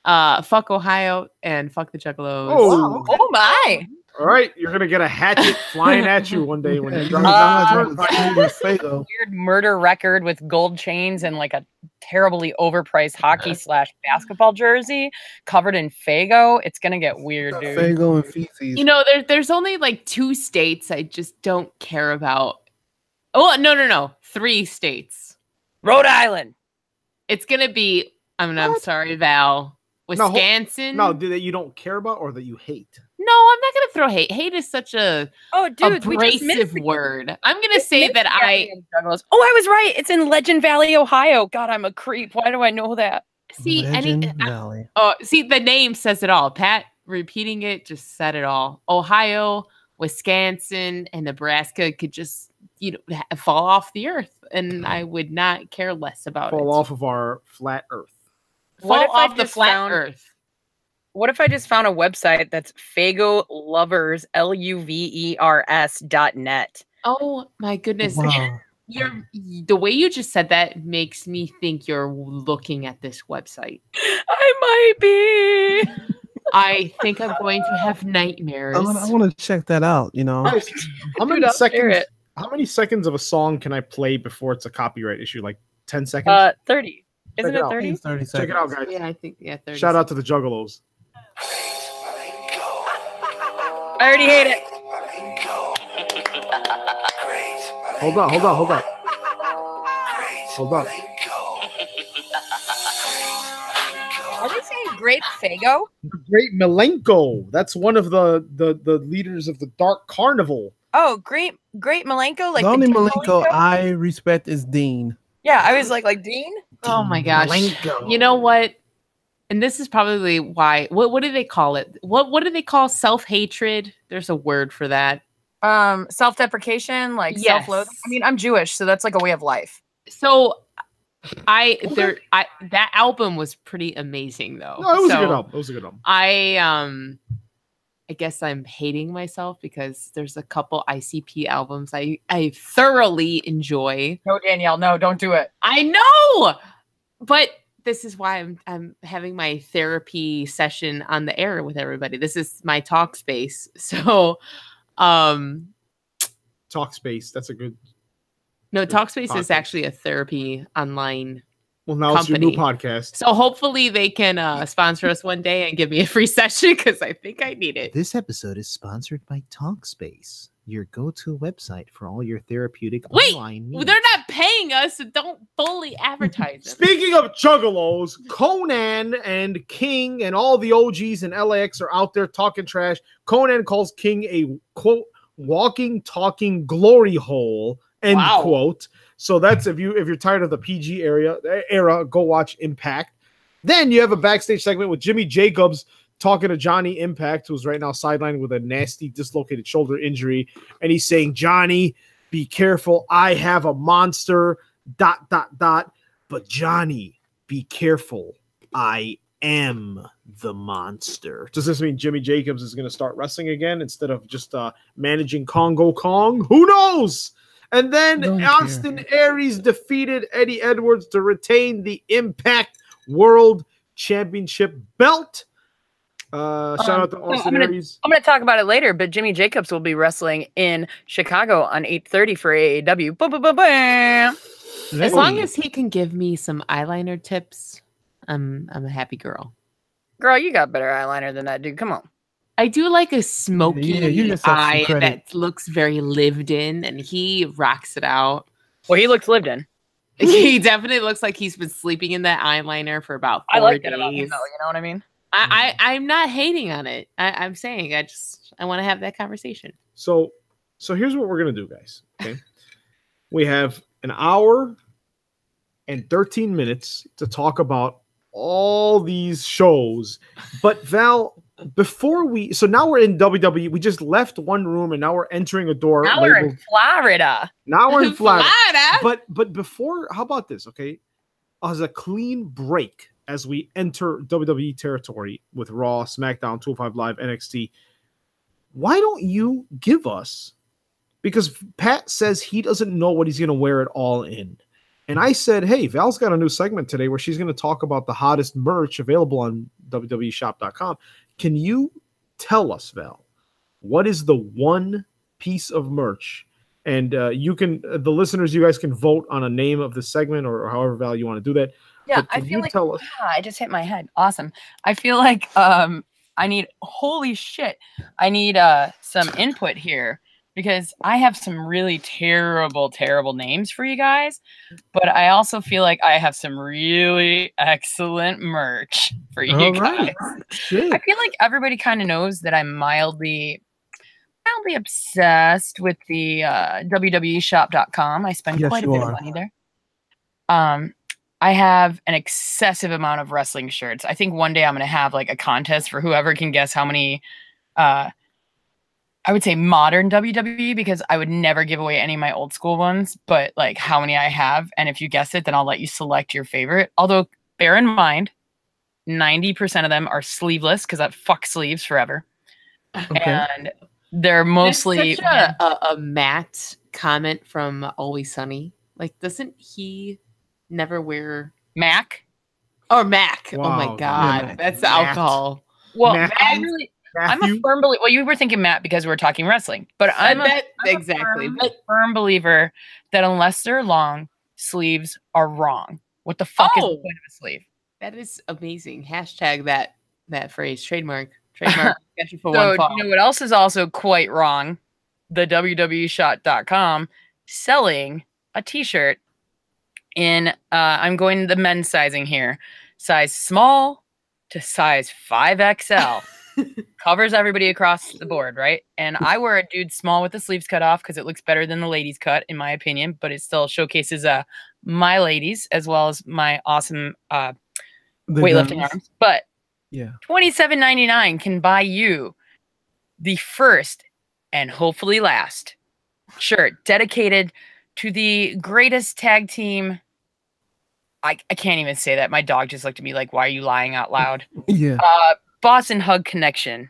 Fuck Ohio and fuck the Juggalos. Oh, Oh my! all right. You're gonna get a hatchet flying at you one day when Yeah, you you drive know, down the sounds like turnpike. it's Fago. Weird murder record with gold chains and like a terribly overpriced hockey / basketball jersey covered in Fago. It's gonna get weird, dude. Fago and feces. You know, there's only like 2 states I just don't care about. Oh, no. 3 states. Rhode Island. It's gonna be. I'm What? sorry, Val. No, hold- Wisconsin. No, that you don't care about or that you hate. No, I'm not gonna throw hate. Hate is such a Oh, dude, we just abrasive missed the- word. I'm gonna just say missed that the I gathering of Juggalos. Oh, I was right. It's in Legend Valley, Ohio. God, I'm a creep. Why do I know that? see Legend Valley. Oh, see, the name says it all. Pat repeating it just said it all. Ohio, Wisconsin, and Nebraska could just, fall off the earth, and I would not care less about Fall it. off of our flat Earth. Fall What if I off the just flat found- earth. What if I just found a website that's Fago Lovers LUVERS.net? Oh my goodness! Wow. The way you just said that makes me think you're looking at this website. I might be. I think I'm going to have nightmares. I want to check that out. You know, Guys, how many Dude, I'll share seconds? it. How many seconds of a song can I play before it's a copyright issue? Like 10 seconds. 30. Isn't Check it it out. 30? It's 30 Check seconds. it out, guys. Yeah, I think 30 Shout out to the Juggalos. I already hate it. Hold on. Hold on. Are they saying Great Fago? Great Milenko. That's one of the leaders of the Dark Carnival. Oh, Great Malenko? Like the only King Malenko Malenko? I respect is Dean. Yeah, I was like Dean? Oh my gosh. Malenko. You know what? And this is probably why. What do they call it? What do they call self-hatred? There's a word for that. Self-deprecation, like Yes. self-loathing. I mean, I'm Jewish, so that's like a way of life. So that album was pretty amazing though. No, it was a So good album. It was a good album. I guess I'm hating myself because there's a couple ICP albums I thoroughly enjoy. No, Danielle, no, don't do it. I know, but this is why I'm having my therapy session on the air with everybody. This is my talk space. So, Talkspace. That's a good. no, Talkspace podcast. is actually a therapy online. Well, now it's your new Company. podcast. So hopefully they can sponsor us one day and give me a free session because I think I need it. This episode is sponsored by Talkspace, your go-to website for all your therapeutic Wait, online Well, needs. they're not paying us, so don't fully advertise them. Speaking of juggalos, Conan and King and all the OGs in LAX are out there talking trash. Conan calls King a quote walking, talking glory hole, end Wow. quote. So that's if you're tired of the PG era, go watch Impact. Then you have a backstage segment with Jimmy Jacobs talking to Johnny Impact, who's right now sidelined with a nasty dislocated shoulder injury, and he's saying, "Johnny, be careful. I have a monster. ... But Johnny, be careful. I am the monster." Does this mean Jimmy Jacobs is going to start wrestling again instead of just managing Congo Kong? Who knows? And then Don't Austin Aries defeated Eddie Edwards to retain the Impact World Championship belt. Shout out to Austin Aries. I'm going to talk about it later, but Jimmy Jacobs will be wrestling in Chicago on 8:30 for AAW. Ba-ba-ba-bam. As long as he can give me some eyeliner tips, I'm a happy girl. Girl, you got better eyeliner than that, dude. Come on. I do like a smoky Yeah, give yourself some eye credit. that looks very lived in, and he rocks it out. Well, he looks lived in. He definitely looks like he's been sleeping in that eyeliner for about 4 I like days. that about him, though. You know what I mean? I'm not hating on it. I'm saying I want to have that conversation. So here's what we're gonna do, guys. Okay, we have an hour and 13 minutes to talk about all these shows. But Val, now we're in WWE. We just left one room and now we're entering a door. Now we're in labeled- Florida. Now we're in Florida. Florida. But before, how about this? Okay, as a clean break as we enter WWE territory with Raw, SmackDown, 205 Live, NXT. Why don't you give us? Because Pat says he doesn't know what he's going to wear it all in. And I said, hey, Val's got a new segment today where she's going to talk about the hottest merch available on WWEshop.com. Can you tell us, Val, what is the one piece of merch? And you can, the listeners, you guys can vote on a name of the segment or however, Val, you want to do that. Yeah, But I can feel you like tell us? I just hit my head. Awesome. I feel like I need holy shit. I need some input here because I have some really terrible names for you guys, but I also feel like I have some really excellent merch for you All guys. right. Shit. I feel like everybody kind of knows that I'm mildly obsessed with the WWEshop.com. I spend Yes, quite a you bit are. of money there. I have an excessive amount of wrestling shirts. I think one day I'm going to have like a contest for whoever can guess how many, I would say modern WWE, because I would never give away any of my old school ones, but like how many I have. And if you guess it, then I'll let you select your favorite. Although bear in mind, 90% of them are sleeveless because I fuck sleeves forever. Okay. And they're mostly It's such a Matt comment from Always Sunny. Like, doesn't he never wear Mac. or Mac? Oh my Wow. god, Yeah, that's Matt. alcohol. Well, Mac. I'm a Matthew? firm believer. Well, you were thinking Matt because we were talking wrestling, but I'm a Exactly. But firm believer that unless they're long, sleeves are wrong. What the fuck is the Oh. point of a sleeve? that is amazing. Hashtag that phrase. Trademark. Got you for So, one fall. you know what else is also quite wrong? The WWEshop.com selling a t-shirt in, I'm going the men's sizing here, size small to size 5XL. covers everybody across the board, right? And I wear a dude small with the sleeves cut off because it looks better than the ladies cut, in my opinion. But it still showcases my ladies as well as my awesome The weightlifting guns. arms. But Yeah. $27.99 can buy you the first and hopefully last shirt dedicated to the greatest tag team. I can't even say that. My dog just looked at me like, why are you lying out loud? Yeah. Boss and Hug Connection.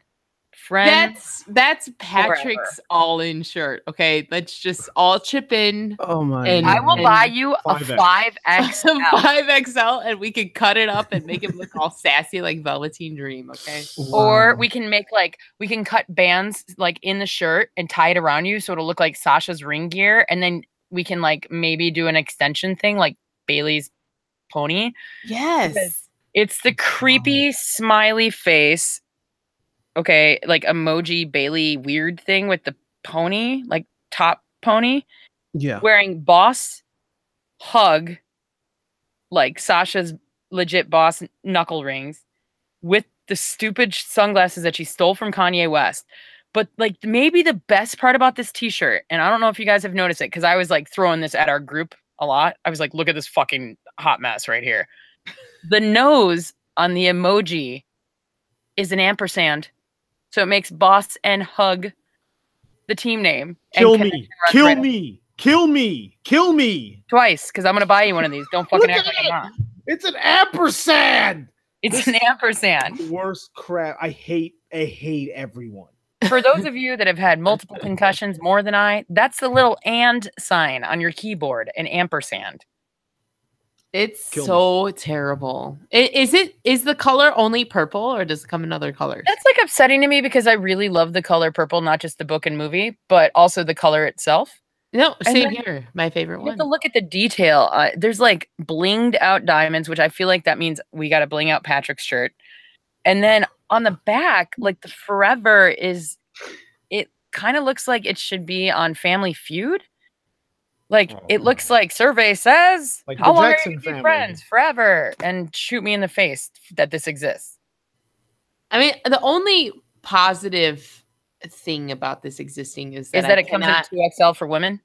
Friend. That's Patrick's all-in shirt. Okay, let's just all chip in. Oh my. And I will God. buy you a 5X. 5XL. 5XL, and we can cut it up and make him look all sassy like Velveteen Dream. Okay. Or Wow. we can cut bands like in the shirt and tie it around you so it'll look like Sasha's ring gear, and then we can like maybe do an extension thing like Bailey's pony. Yes. It's the creepy smiley face. Okay, like emoji Bailey weird thing with the pony, like top pony, Yeah. wearing boss hug, like Sasha's legit boss knuckle rings, with the stupid sunglasses that she stole from Kanye West. But like maybe the best part about this t-shirt, and I don't know if you guys have noticed it, because I was like throwing this at our group a lot. I was like, look at this fucking hot mess right here. The nose on the emoji is an ampersand. So it makes boss and hug the team name. and Kill Connection me. runs Kill right me. Kill me. Kill me. twice, because I'm gonna buy you one of these. Don't fucking Look act at like I'm not. It's an ampersand. It's an ampersand. Worst crap. I hate everyone. For those of you that have had multiple concussions more than I, that's the little and sign on your keyboard, an ampersand. It's Kill so terrible. Is the color only purple, or does it come in other colors? That's like upsetting to me because I really love the color purple, not just the book and movie, but also the color itself. No, And same then- here. My favorite You have to one. look at the detail. There's like blinged out diamonds, which I feel like that means we got to bling out Patrick's shirt. And then on the back, like the forever it kind of looks like it should be on Family Feud. Like it looks like survey says, Like how the long Jackson are you gonna family. be friends? Forever. And shoot me in the face that this exists. I mean, the only positive thing about this existing is that, Is that I it comes cannot, in 2XL for women?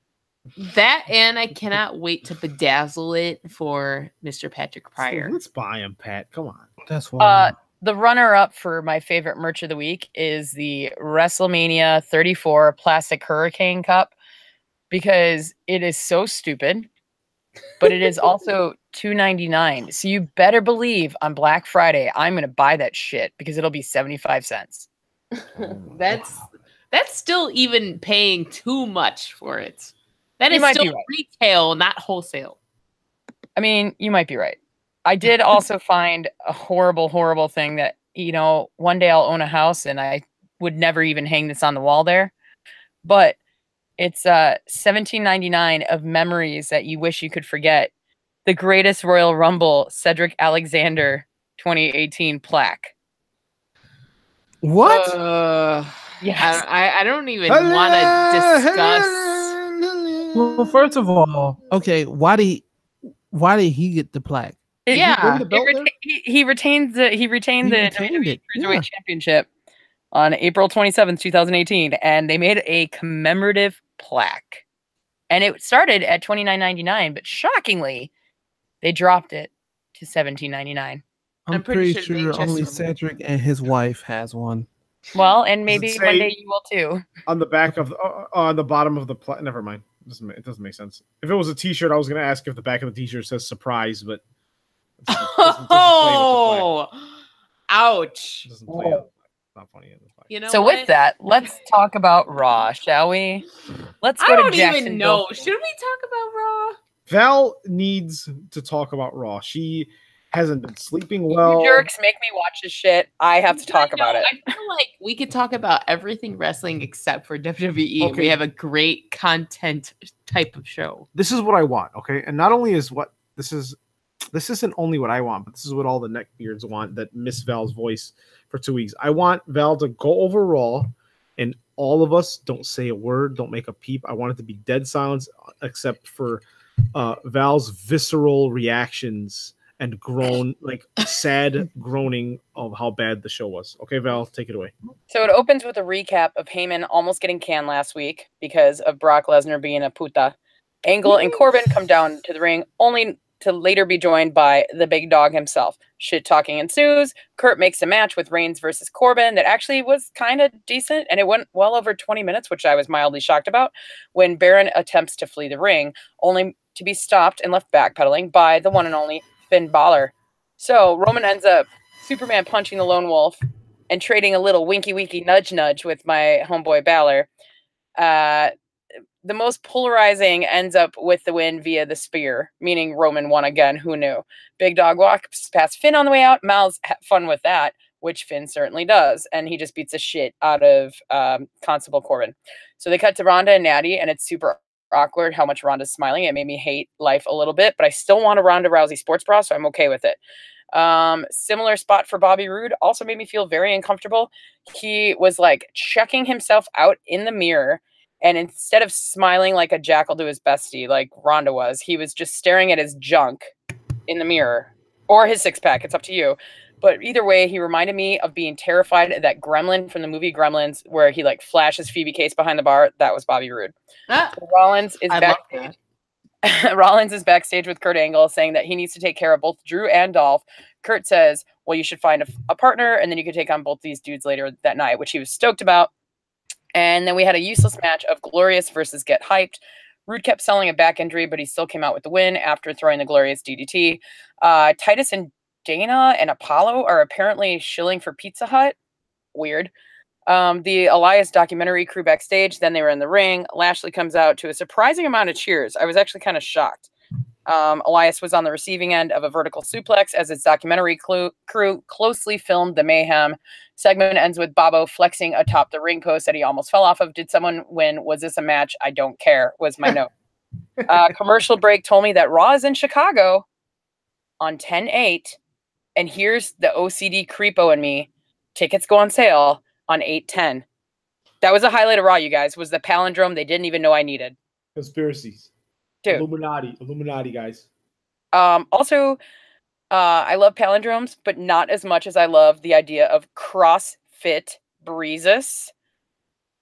that, and I cannot wait to bedazzle it for Mr. Patrick Pryor. Let's buy him, Pat. Come on. That's why. The runner-up for my favorite merch of the week is the WrestleMania 34 plastic hurricane cup, because it is so stupid, but it is also $2.99. So you better believe on Black Friday I'm gonna buy that shit because it'll be 75 cents. That's still even paying too much for it. That You is might be still right. retail, not wholesale. I mean, you might be right. I did also find a horrible, horrible thing that, one day I'll own a house and I would never even hang this on the wall there. But it's $17.99 of memories that you wish you could forget. The Greatest Royal Rumble Cedric Alexander 2018 plaque. What? Yes. I don't even want to discuss. Well, first of all, okay, why did he get the plaque? Yeah. the belt there? He retained the retained WWE it, Cruiserweight yeah. Championship on April 27th, 2018, and they made a commemorative plaque. And it started at $29.99, but shockingly, they dropped it to $17.99. I'm pretty pretty sure they sure just only removed Cedric and his wife has one. Well, and maybe it one say- day you will too. On the back of on the bottom of the never mind. It doesn't make sense. If it was a T-shirt, I was going to ask if the back of the T-shirt says "surprise," but it doesn't Oh, ouch. play with the flag. It doesn't play with the flag. It's not funny. You know So what? with that, let's talk about Raw, shall we? Let's I go to don't Jacksonville. even know. Should we talk about Raw? Val needs to talk about Raw. She hasn't been sleeping well. You jerks make me watch this shit. I have to talk about it. I feel like we could talk about everything wrestling except for WWE. Okay. We have a great content type of show. This is what I want, okay? And not only is what this isn't only what I want, but this is what all the neckbeards want that miss Val's voice for 2 weeks. I want Val to go over Raw and all of us don't say a word, don't make a peep. I want it to be dead silence except for Val's visceral reactions and groan, like sad groaning of how bad the show was. Okay, Val, take it away. So it opens with a recap of Heyman almost getting canned last week because of Brock Lesnar being a puta. Angle and Corbin come down to the ring, only to later be joined by the big dog himself. Shit talking ensues. Kurt makes a match with Reigns versus Corbin that actually was kind of decent, and it went well over 20 minutes, which I was mildly shocked about, when Baron attempts to flee the ring, only to be stopped and left backpedaling by the one and only Finn Balor. So Roman ends up Superman punching the lone wolf and trading a little winky winky nudge nudge with my homeboy Balor. The most polarizing ends up with the win via the spear, meaning Roman won again. Who knew? Big Dog walks past Finn on the way out. Miles had fun with that, which Finn certainly does, and he just beats the shit out of Constable Corbin. So they cut to Ronda and Natty, and it's super awkward how much Ronda's smiling. It made me hate life a little bit, but I still want a Ronda Rousey sports bra, so I'm okay with it. Similar spot for Bobby Roode also made me feel very uncomfortable. He was like checking himself out in the mirror, and instead of smiling like a jackal to his bestie like Ronda was, he was just staring at his junk in the mirror, or his six-pack. It's up to you. But either way, he reminded me of being terrified of that gremlin from the movie Gremlins, where he like flashes Phoebe Case behind the bar. That was Bobby Roode. So Rollins is backstage. Rollins is backstage with Kurt Angle, saying that he needs to take care of both Drew and Dolph. Kurt says, well, you should find a partner, and then you could take on both these dudes later that night, which he was stoked about. And then we had a useless match of Glorious versus Get Hyped. Roode kept selling a back injury, but he still came out with the win after throwing the Glorious DDT. Titus and Dana and Apollo are apparently shilling for Pizza Hut. Weird. The Elias documentary crew backstage, then they were in the ring. Lashley comes out to a surprising amount of cheers. I was actually kind of shocked. Elias was on the receiving end of a vertical suplex as its documentary crew closely filmed the mayhem. Segment ends with Bobo flexing atop the ring post that he almost fell off of. Did someone win? Was this a match? I don't care, was my note. Commercial break told me that Raw is in Chicago on 10/8, and here's the OCD creepo in me. Tickets go on sale on 8/10. That was a highlight of Raw, you guys, was the palindrome they didn't even know I needed. Conspiracies. Dude. Illuminati, guys. Also, I love palindromes, but not as much as I love the idea of CrossFit Breezes.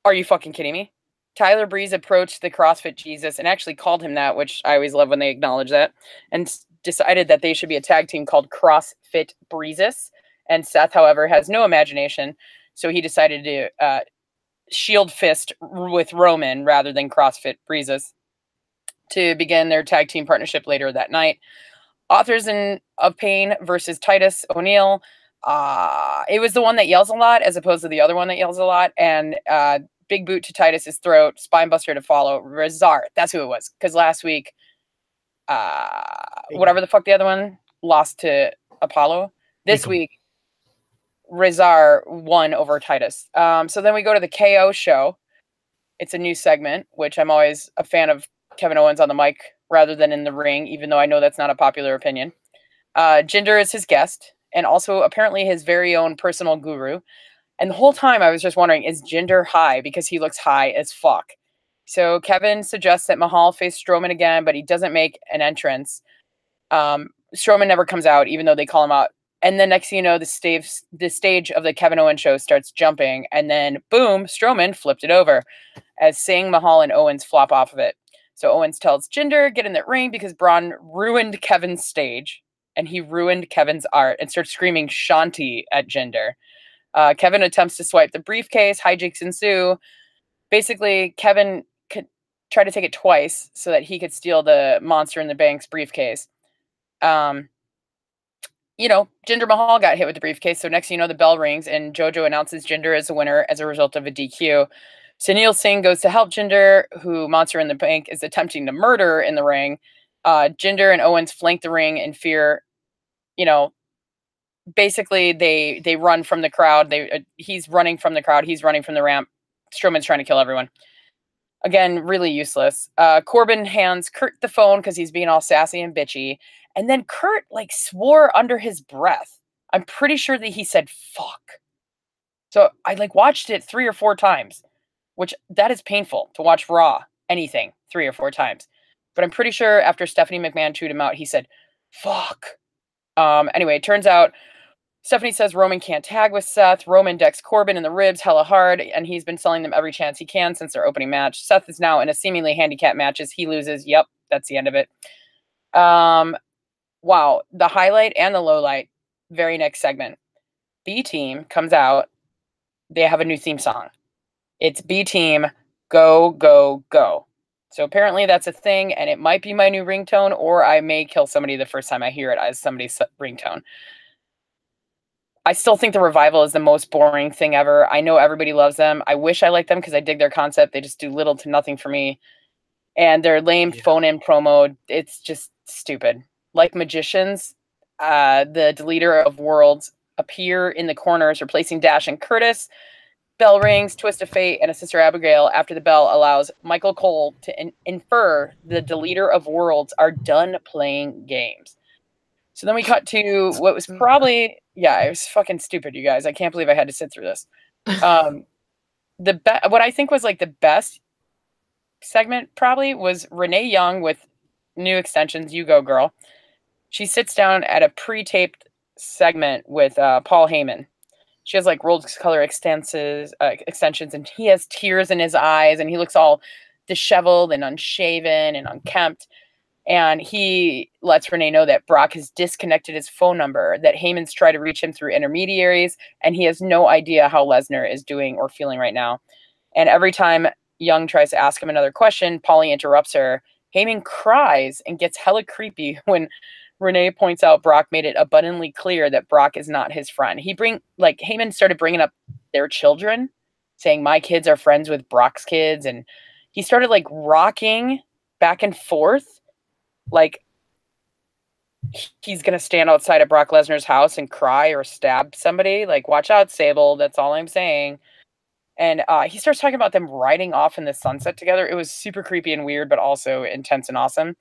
Are you fucking kidding me? Tyler Breeze approached the CrossFit Jesus and actually called him that, which I always love when they acknowledge that, and decided that they should be a tag team called CrossFit Breezes. And Seth, however, has no imagination, so he decided to shield fist with Roman rather than CrossFit Breezes to begin their tag team partnership later that night. Authors of Pain versus Titus O'Neil. It was the one that yells a lot as opposed to the other one that yells a lot. And big boot to Titus's throat, spinebuster to follow. Rezar, that's who it was. Because last week, whatever the fuck the other one, lost to Apollo. This week, Rezar won over Titus. So then we go to the KO show. It's a new segment, which I'm always a fan of Kevin Owens on the mic rather than in the ring, even though I know that's not a popular opinion. Jinder is his guest, and also apparently his very own personal guru. And the whole time I was just wondering, is Jinder high? Because he looks high as fuck. So Kevin suggests that Mahal face Strowman again, but he doesn't make an entrance. Strowman never comes out, even though they call him out. And then next thing you know, the stage of the Kevin Owens show starts jumping. And then, boom, Strowman flipped it over as Singh, Mahal, and Owens flop off of it. So Owens tells Jinder, get in that ring because Braun ruined Kevin's stage. And he ruined Kevin's art and starts screaming Shanti at Jinder. Kevin attempts to swipe the briefcase. Hijinks ensue. Basically, Kevin could try to take it twice so that he could steal the Monster in the Bank's briefcase. Jinder Mahal got hit with the briefcase. So next thing you know, the bell rings and JoJo announces Jinder as a winner as a result of a DQ. Sunil Singh goes to help Jinder, who Monster in the Bank is attempting to murder in the ring. Jinder and Owens flank the ring in fear. Basically they run from the crowd. He's running from the crowd. He's running from the ramp. Strowman's trying to kill everyone. Again, really useless. Corbin hands Kurt the phone because he's being all sassy and bitchy. And then Kurt swore under his breath. I'm pretty sure that he said fuck. So I watched it 3 or 4 times, which that is painful to watch Raw, anything 3 or 4 times. But I'm pretty sure after Stephanie McMahon chewed him out, he said fuck. Anyway, it turns out Stephanie says Roman can't tag with Seth. Roman decks Corbin in the ribs hella hard, and he's been selling them every chance he can since their opening match. Seth is now in a seemingly handicapped matches. He loses. Yep, that's the end of it. Wow, the highlight and the low light. Very next segment. B Team comes out. They have a new theme song. It's B Team Go, Go, Go. So apparently that's a thing, and it might be my new ringtone, or I may kill somebody the first time I hear it as somebody's ringtone. I still think the Revival is the most boring thing ever. I know everybody loves them. I wish I liked them because I dig their concept. They just do little to nothing for me. And their lame phone-in promo, it's just stupid. Like magicians, the deleter of worlds appear in the corners, replacing Dash and Curtis. Bell rings, Twist of Fate, and a Sister Abigail after the bell allows Michael Cole to infer the deleter of worlds are done playing games. So then we cut to what was probably, it was fucking stupid, you guys. I can't believe I had to sit through this. What I think was like the best segment probably was Renee Young with new extensions. You go, girl. She sits down at a pre-taped segment with Paul Heyman. She has like rose color extensions, and he has tears in his eyes, and he looks all disheveled and unshaven and unkempt. And he lets Renee know that Brock has disconnected his phone number, that Heyman's tried to reach him through intermediaries, and he has no idea how Lesnar is doing or feeling right now. And every time Young tries to ask him another question, Paulie interrupts her. Heyman cries and gets hella creepy when Renee points out Brock made it abundantly clear that Brock is not his friend. Heyman started bringing up their children, saying my kids are friends with Brock's kids. And he started like rocking back and forth. Like he's going to stand outside of Brock Lesnar's house and cry or stab somebody. Like, watch out, Sable. That's all I'm saying. And he starts talking about them riding off in the sunset together. It was super creepy and weird, but also intense and awesome.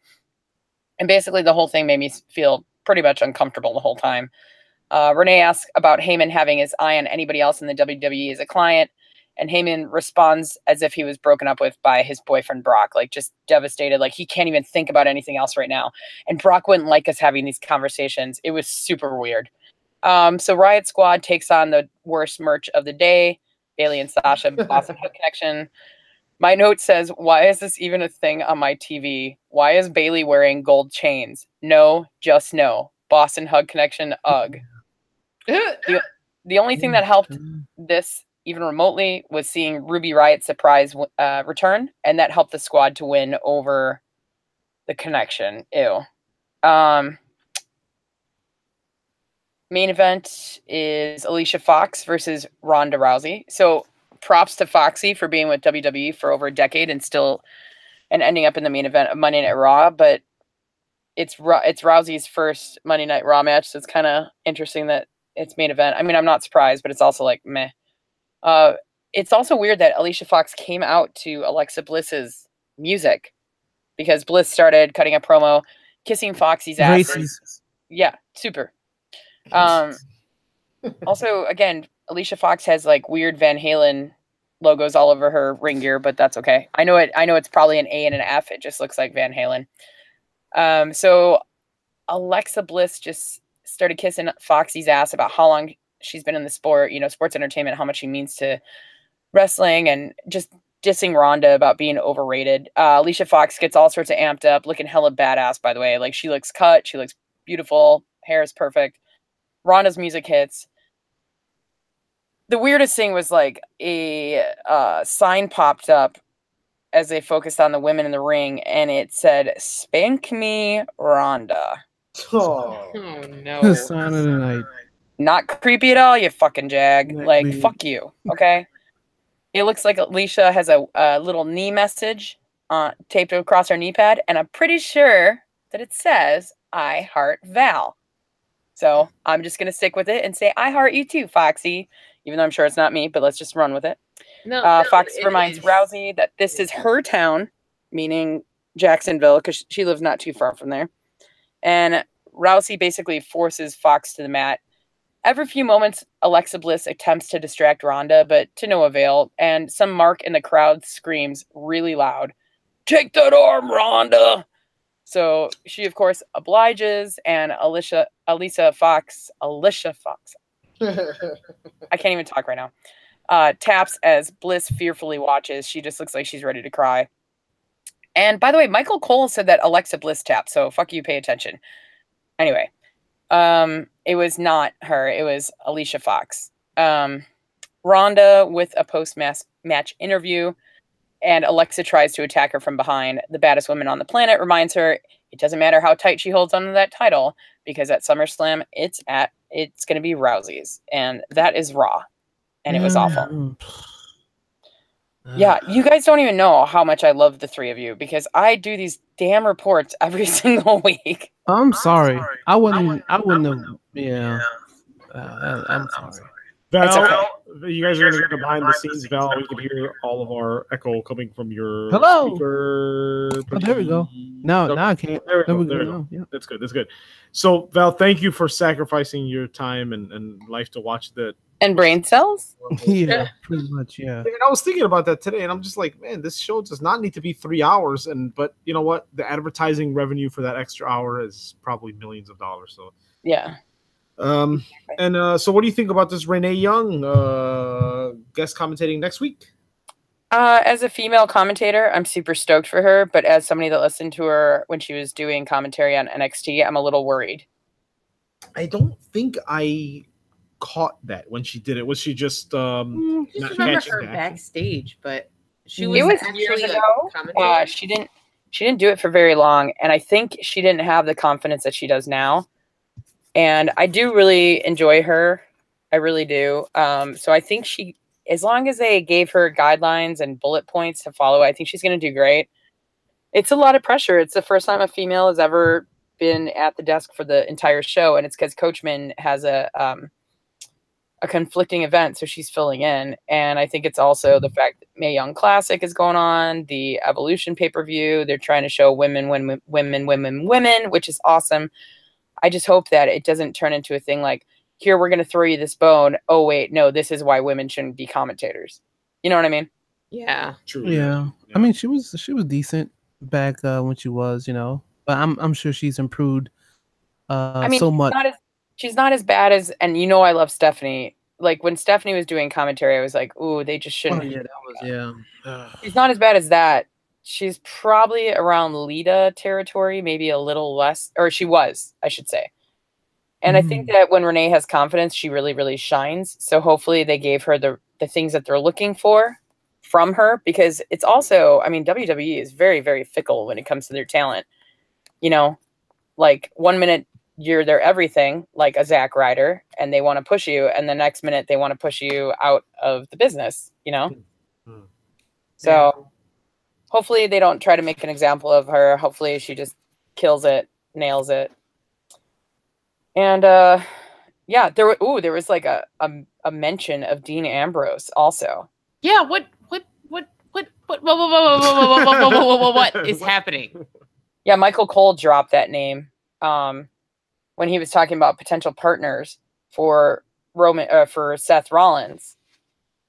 And basically the whole thing made me feel pretty much uncomfortable the whole time. Renee asks about Heyman having his eye on anybody else in the WWE as a client. And Heyman responds as if he was broken up with by his boyfriend, Brock, like just devastated. Like he can't even think about anything else right now. And Brock wouldn't like us having these conversations. It was super weird. So Riot Squad takes on the worst merch of the day. Bayley and Sasha, Boss and Hook Connection. My note says, why is this even a thing on my TV? Why is Bayley wearing gold chains? No, just no. Boston Hug Connection, ugh. The only thing that helped this even remotely was seeing Ruby Riott surprise return, and that helped the squad to win over the Connection. Ew. Main event is Alicia Fox versus Ronda Rousey. So props to Foxy for being with WWE for over a decade and ending up in the main event of Monday Night Raw. But it's Rousey's first Monday Night Raw match, so it's kind of interesting that it's main event. I mean, I'm not surprised, but it's also like meh. It's also weird that Alicia Fox came out to Alexa Bliss's music because Bliss started cutting a promo, kissing Foxy's ass. Yeah, super. Also, again, Alicia Fox has like weird Van Halen logos all over her ring gear, but that's okay. I know it's probably an A and an F. It just looks like Van Halen. So Alexa Bliss just started kissing Foxy's ass about how long she's been in the sport, sports entertainment, how much she means to wrestling, and just dissing Ronda about being overrated. Alicia Fox gets all sorts of amped up, looking hella badass, by the way. Like, she looks cut, she looks beautiful, hair is perfect. Ronda's music hits. The weirdest thing was like a sign popped up as they focused on the women in the ring, and it said, "Spank me, Ronda." Oh no. Sign of the night. Not creepy at all, you fucking jag. Like, fuck you, okay? It looks like Alicia has a little knee message taped across her knee pad, and I'm pretty sure that it says, "I heart Val." So I'm just going to stick with it and say, "I heart you too, Foxy," even though I'm sure it's not me, but let's just run with it. No, Fox reminds Rousey that this is her town, meaning Jacksonville, because she lives not too far from there. And Rousey basically forces Fox to the mat. Every few moments, Alexa Bliss attempts to distract Ronda, but to no avail. And some mark in the crowd screams really loud, "Take that arm, Ronda!" So she, of course, obliges, and Alicia Fox, I can't even talk right now, taps as Bliss fearfully watches. She just looks like she's ready to cry. And by the way, Michael Cole said that Alexa Bliss tapped, so fuck you, pay attention. Anyway, it was not her. It was Alicia Fox. Ronda with a post-match interview, and Alexa tries to attack her from behind. The baddest woman on the planet reminds her it doesn't matter how tight she holds onto that title, because at SummerSlam it's going to be Rousey's, and that is Raw, and it was awful. Yeah, you guys don't even know how much I love the three of you, because I do these damn reports every single week. I'm sorry. I wouldn't have. Yeah. I'm sorry. Val, you guys are going to go behind the scenes. Val, we can hear all of our echo coming from your Hello. speaker. Oh, there we go. No, I can't. There we go. Yeah. That's good. So, Val, thank you for sacrificing your time and life to watch the And brain cells? Yeah, pretty much, yeah. And I was thinking about that today, and I'm just like, man, this show does not need to be 3 hours. But you know what? The advertising revenue for that extra hour is probably millions of dollars. So yeah. So what do you think about this Renee Young guest commentating next week? As a female commentator, I'm super stoked for her. But as somebody that listened to her when she was doing commentary on NXT, I'm a little worried. I don't think I caught that when she did it. Was she just Just not remember catching her the action? backstage, but she It was was actually years a ago. commentator. She didn't do it for very long, and I think she didn't have the confidence that she does now. And I do really enjoy her. I really do. So I think she, as long as they gave her guidelines and bullet points to follow, I think she's going to do great. It's a lot of pressure. It's the first time a female has ever been at the desk for the entire show, and it's because Coachman has a conflicting event, so she's filling in. And I think it's also the fact that Mae Young Classic is going on, the Evolution pay-per-view. They're trying to show women, which is awesome. I just hope that it doesn't turn into a thing like, here, we're going to throw you this bone. Oh, wait, no, this is why women shouldn't be commentators. You know what I mean? Yeah. True. Yeah. I mean, she was decent back when she was, but I'm sure she's improved so much. She's not as bad as, and I love Stephanie. Like when Stephanie was doing commentary, I was like, ooh, they just shouldn't. Oh, yeah, that was, She's not as bad as that. She's probably around Lita territory, maybe a little less, or she was, I should say. And I think that when Renee has confidence, she really, really shines. So hopefully they gave her the things that they're looking for from her, because it's also, I mean, WWE is very, very fickle when it comes to their talent. Like 1 minute you're their everything, like a Zack Ryder, and they want to push you, and the next minute they want to push you out of the business, So hopefully they don't try to make an example of her. Hopefully she just kills it, nails it. And yeah, there was like a mention of Dean Ambrose also. Yeah, what is happening? Yeah, Michael Cole dropped that name when he was talking about potential partners for for Seth Rollins.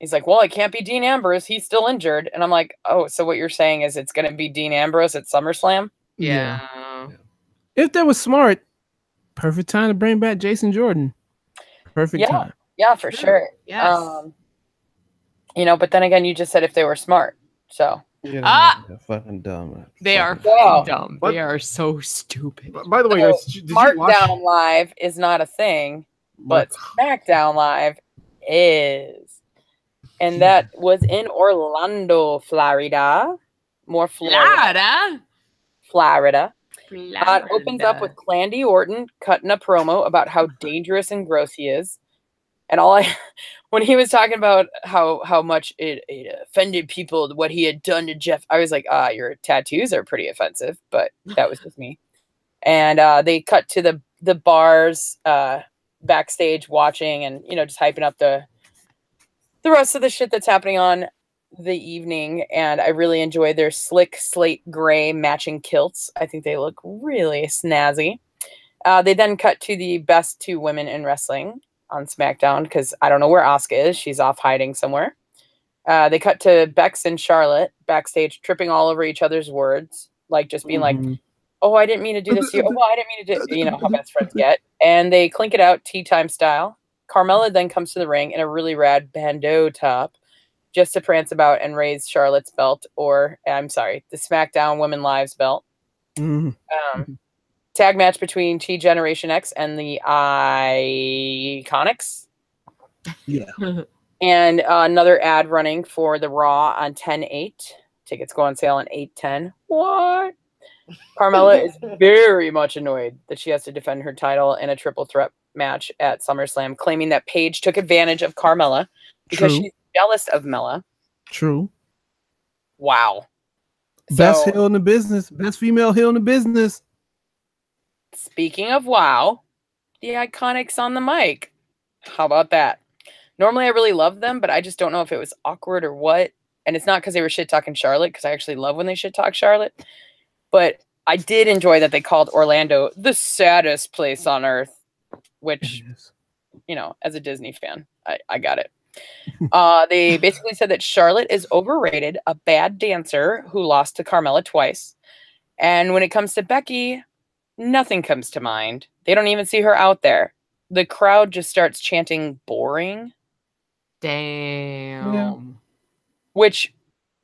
He's like, well, it can't be Dean Ambrose. He's still injured. And I'm like, oh, so what you're saying is it's going to be Dean Ambrose at SummerSlam? Yeah. If they were smart, perfect time to bring back Jason Jordan. Perfect time. Yeah, for sure. Yes. But then again, you just said if they were smart. So. They're fucking dumb. They are Wow. dumb. What? They are so stupid. By the way, guys, did you watch? SmackDown Live is not a thing, but SmackDown Live is. And that was in Orlando, Florida. More Florida. Florida. It opens up with Clandy Orton cutting a promo about how dangerous and gross he is. And when he was talking about how much it offended people, what he had done to Jeff, I was like, your tattoos are pretty offensive, but that was just me. And they cut to the bars backstage watching and, just hyping up the rest of the shit that's happening on the evening. And I really enjoyed their slick slate gray matching kilts. I think they look really snazzy. They then cut to the best two women in wrestling on SmackDown, because I don't know where Asuka is. She's off hiding somewhere. They cut to Bex and Charlotte backstage tripping all over each other's words, like just being like, oh, I didn't mean to do this to you. Oh, well, I didn't mean to do, how best friends get. And they clink it out tea time style. Carmella then comes to the ring in a really rad bandeau top just to prance about and raise Charlotte's belt, or, I'm sorry, the SmackDown Women Lives belt. Tag match between T Generation X and the Iconics. Yeah. And another ad running for the Raw on 10/8. Tickets go on sale on 8/10. What? Carmella is very much annoyed that she has to defend her title in a triple threat match at SummerSlam, claiming that Paige took advantage of Carmella because she's jealous of Mella. True. Wow. Best heel in the business. Best female heel in the business. Speaking of wow, the Iconics on the mic. How about that? Normally I really love them, but I just don't know if it was awkward or what. And it's not because they were shit-talking Charlotte, because I actually love when they shit-talk Charlotte. But I did enjoy that they called Orlando the saddest place on earth, which, as a Disney fan, I got it. They basically said that Charlotte is overrated, a bad dancer who lost to Carmella twice. And when it comes to Becky, nothing comes to mind. They don't even see her out there. The crowd just starts chanting boring. Damn. Yeah. Which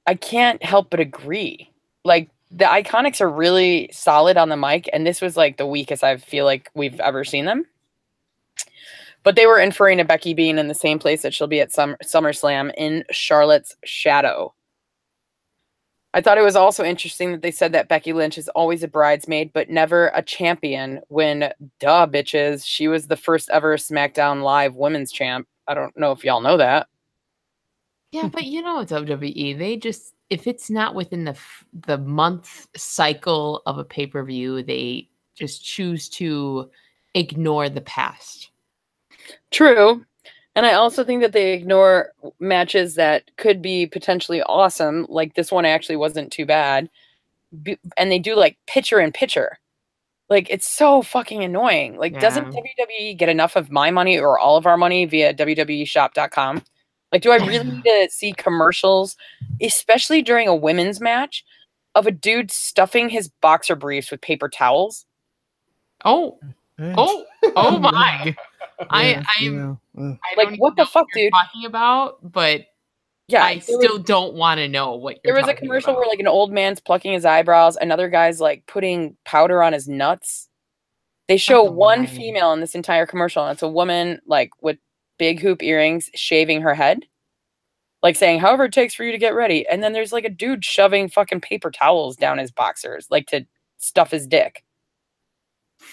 I can't help but agree. Like, the Iconics are really solid on the mic, and this was like the weakest I feel like we've ever seen them. But they were inferring to Becky being in the same place that she'll be at SummerSlam, in Charlotte's shadow. I thought it was also interesting that they said that Becky Lynch is always a bridesmaid, but never a champion, when, duh, bitches, she was the first ever SmackDown Live women's champ. I don't know if y'all know that. Yeah, but WWE, they just, if it's not within the month cycle of a pay-per-view, they just choose to ignore the past. True. And I also think that they ignore matches that could be potentially awesome. Like, this one actually wasn't too bad. And they do like picture in picture. Like, it's so fucking annoying. Like, doesn't WWE get enough of my money or all of our money via WWEshop.com? Like, do I really need to see commercials, especially during a women's match, of a dude stuffing his boxer briefs with paper towels? Oh my! I don't like, what the fuck, dude? Talking about, but yeah, I still don't want to know what you're. There was a commercial where like an old man's plucking his eyebrows, another guy's like putting powder on his nuts. They show one female in this entire commercial, and it's a woman like with big hoop earrings shaving her head, like saying however it takes for you to get ready. And then there's like a dude shoving fucking paper towels down his boxers, like to stuff his dick.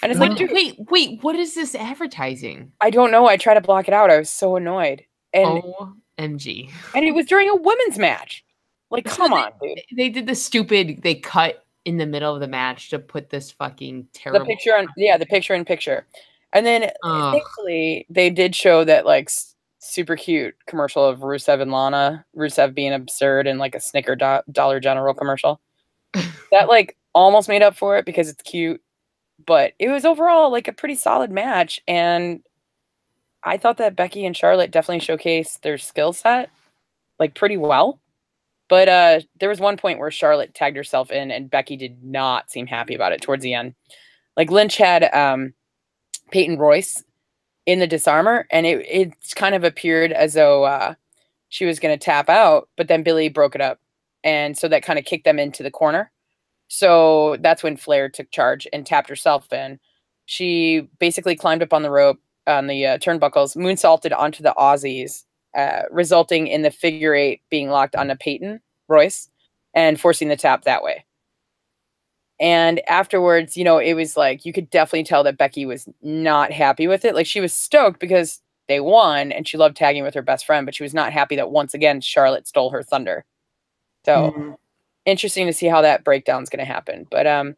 And it's like, dude, wait, what is this advertising? I don't know. I tried to block it out. I was so annoyed. And OMG. And it was during a women's match. Like, come on, dude. They did the stupid, they cut in the middle of the match to put this fucking terrible. The picture in picture. And then thankfully they did show that like super cute commercial of Rusev and Lana, Rusev being absurd and like a Snicker Dollar General commercial. That like almost made up for it because it's cute. But it was overall like a pretty solid match. And I thought that Becky and Charlotte definitely showcased their skill set like pretty well. But there was one point where Charlotte tagged herself in and Becky did not seem happy about it towards the end. Like Lynch had Peyton Royce in the disarmer, and it's kind of appeared as though she was going to tap out, but then Billy broke it up. And so that kind of kicked them into the corner. So that's when Flair took charge and tapped herself in. She basically climbed up on the rope, on the turnbuckles, moonsaulted onto the Aussies, resulting in the figure eight being locked onto Peyton Royce and forcing the tap that way. And afterwards, it was like, you could definitely tell that Becky was not happy with it. Like, she was stoked because they won and she loved tagging with her best friend, but she was not happy that once again, Charlotte stole her thunder. So interesting to see how that breakdown is going to happen. But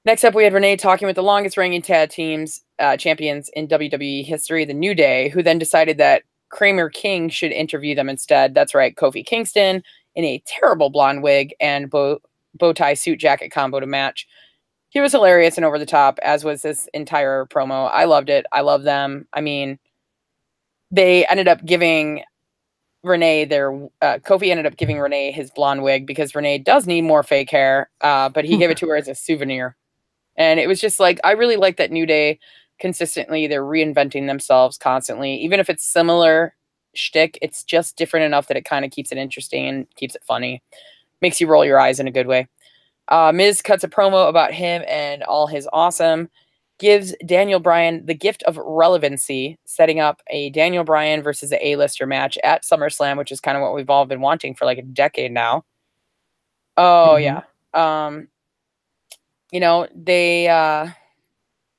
next up, we had Renee talking with the longest reigning tag teams champions in WWE history, the New Day, who then decided that Kramer King should interview them instead. That's right, Kofi Kingston in a terrible blonde wig and bow tie suit jacket combo to match. He was hilarious and over the top, as was this entire promo. I loved it. I love them. I mean, they ended up giving Renee Kofi ended up giving Renee his blonde wig because Renee does need more fake hair, but he gave it to her as a souvenir. And it was just like, I really like that New Day consistently, they're reinventing themselves constantly. Even if it's similar shtick, it's just different enough that it kind of keeps it interesting and keeps it funny. Makes you roll your eyes in a good way. Miz cuts a promo about him and all his awesome. Gives Daniel Bryan the gift of relevancy, setting up a Daniel Bryan versus the A-lister match at SummerSlam, which is kind of what we've all been wanting for like a decade now. Oh, yeah. You know, they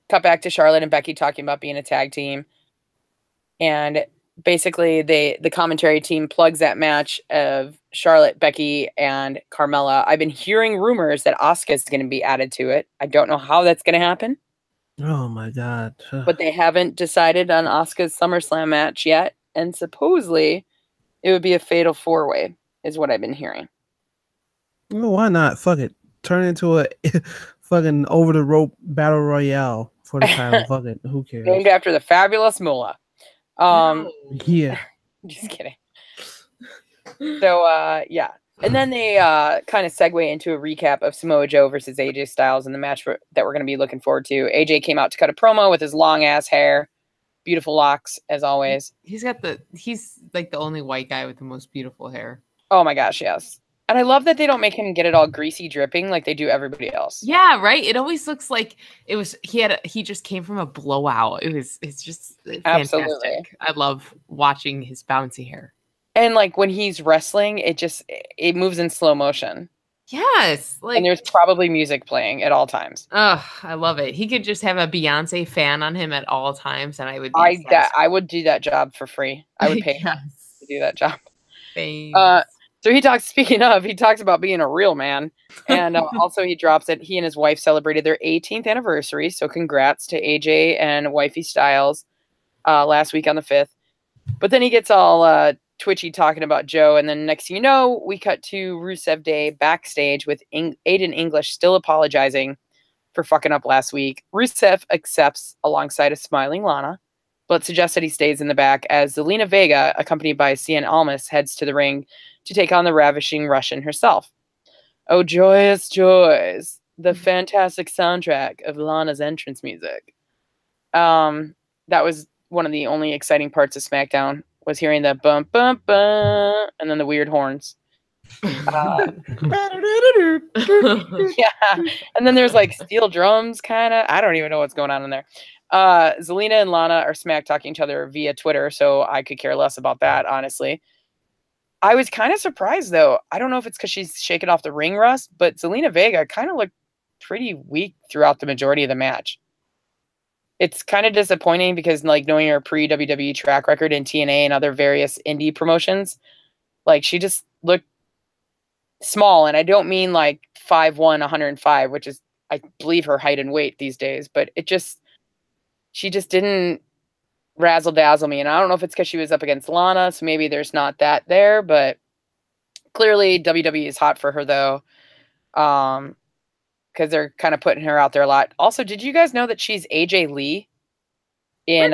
cut back to Charlotte and Becky talking about being a tag team. And basically, the commentary team plugs that match of Charlotte, Becky, and Carmella. I've been hearing rumors that Asuka is going to be added to it. I don't know how that's going to happen. Oh my God. But they haven't decided on Asuka's SummerSlam match yet. And supposedly, it would be a fatal 4-way, is what I've been hearing. Well, why not? Fuck it. Turn it into a fucking over the rope battle royale for the title. Fuck it. Who cares? Named after the fabulous Moolah. Yeah. Just kidding. So, yeah. And then they kind of segue into a recap of Samoa Joe versus AJ Styles in the match that we're going to be looking forward to. AJ came out to cut a promo with his long ass hair, beautiful locks as always. He's like the only white guy with the most beautiful hair. Oh my gosh, yes. And I love that they don't make him get it all greasy dripping like they do everybody else. Yeah, right. It always looks like he just came from a blowout. It's just fantastic. Absolutely. I love watching his bouncy hair. And like when he's wrestling, it moves in slow motion. Yes, and there's probably music playing at all times. Oh, I love it. He could just have a Beyonce fan on him at all times, and I would. I would do that job for free. I would pay him to do that job. So he talks about being a real man, and also he drops that he and his wife celebrated their 18th anniversary. So congrats to AJ and wifey Styles last week on the 5th. But then he gets all twitchy talking about Joe, and then next thing you know, we cut to Rusev Day backstage with Aiden English still apologizing for fucking up last week. Rusev accepts alongside a smiling Lana, but suggests that he stays in the back as Zelina Vega, accompanied by Cien Almas, heads to the ring to take on the ravishing Russian herself. Oh, joyous joys, the fantastic soundtrack of Lana's entrance music. That was one of the only exciting parts of SmackDown, was hearing the bump, bump, bump, and then the weird horns. Yeah. And then there's like steel drums, kind of. I don't even know what's going on in there. Zelina and Lana are smack talking each other via Twitter, so I could care less about that, honestly. I was kind of surprised, though. I don't know if it's because she's shaking off the ring rust, but Zelina Vega kind of looked pretty weak throughout the majority of the match. It's kind of disappointing because, like, knowing her pre-WWE track record in TNA and other various indie promotions, like, she just looked small. And I don't mean, like, 5'1", 105, which is, I believe, her height and weight these days. But she just didn't razzle-dazzle me. And I don't know if it's because she was up against Lana, so maybe there's not that there. But clearly, WWE is hot for her, though. Because they're kind of putting her out there a lot. Also, did you guys know that she's AJ Lee in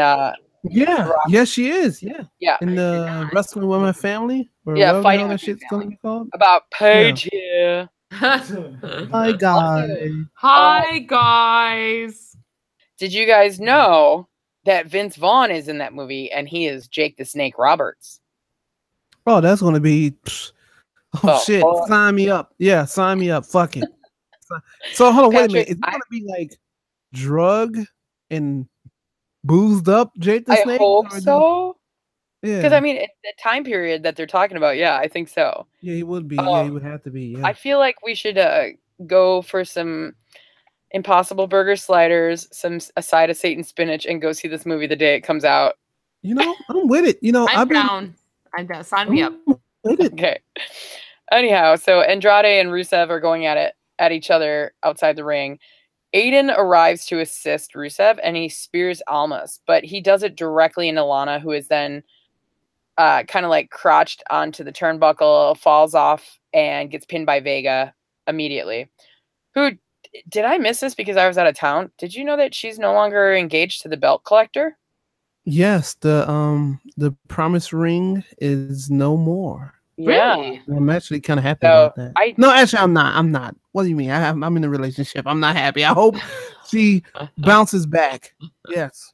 yes she is. Yeah. In the Wrestling with My Family? Fighting that with shit's gonna be called. About Paige here. Hi guys. Hi guys. Did you guys know that Vince Vaughn is in that movie and he is Jake the Snake Roberts? Oh, that's gonna be shit. Sign me up. Yeah, sign me up. Fuck it. So hold on, wait a minute. Is it gonna be like drug and boozed up Jake the Snake? I hope so. Yeah. Because I mean, the time period that they're talking about, yeah, I think so. Yeah, he would be. Yeah, he would have to be. Yeah. I feel like we should go for some Impossible Burger sliders, a side of Satan spinach, and go see this movie the day it comes out. You know, I'm with it. You know, I'm down. Sign me up. With it. Okay. Anyhow, so Andrade and Rusev are going at each other outside the ring. Aiden arrives to assist Rusev and he spears Almas, but he does it directly into Lana, who is then kind of like crouched onto the turnbuckle, falls off, and gets pinned by Vega immediately. Did I miss this because I was out of town? Did you know that she's no longer engaged to the belt collector? Yes, the promise ring is no more. Yeah. Really? I'm actually kind of happy So about that. I No, actually, I'm not. I'm not. What do you mean? I'm in a relationship. I'm not happy. I hope she bounces back. Yes.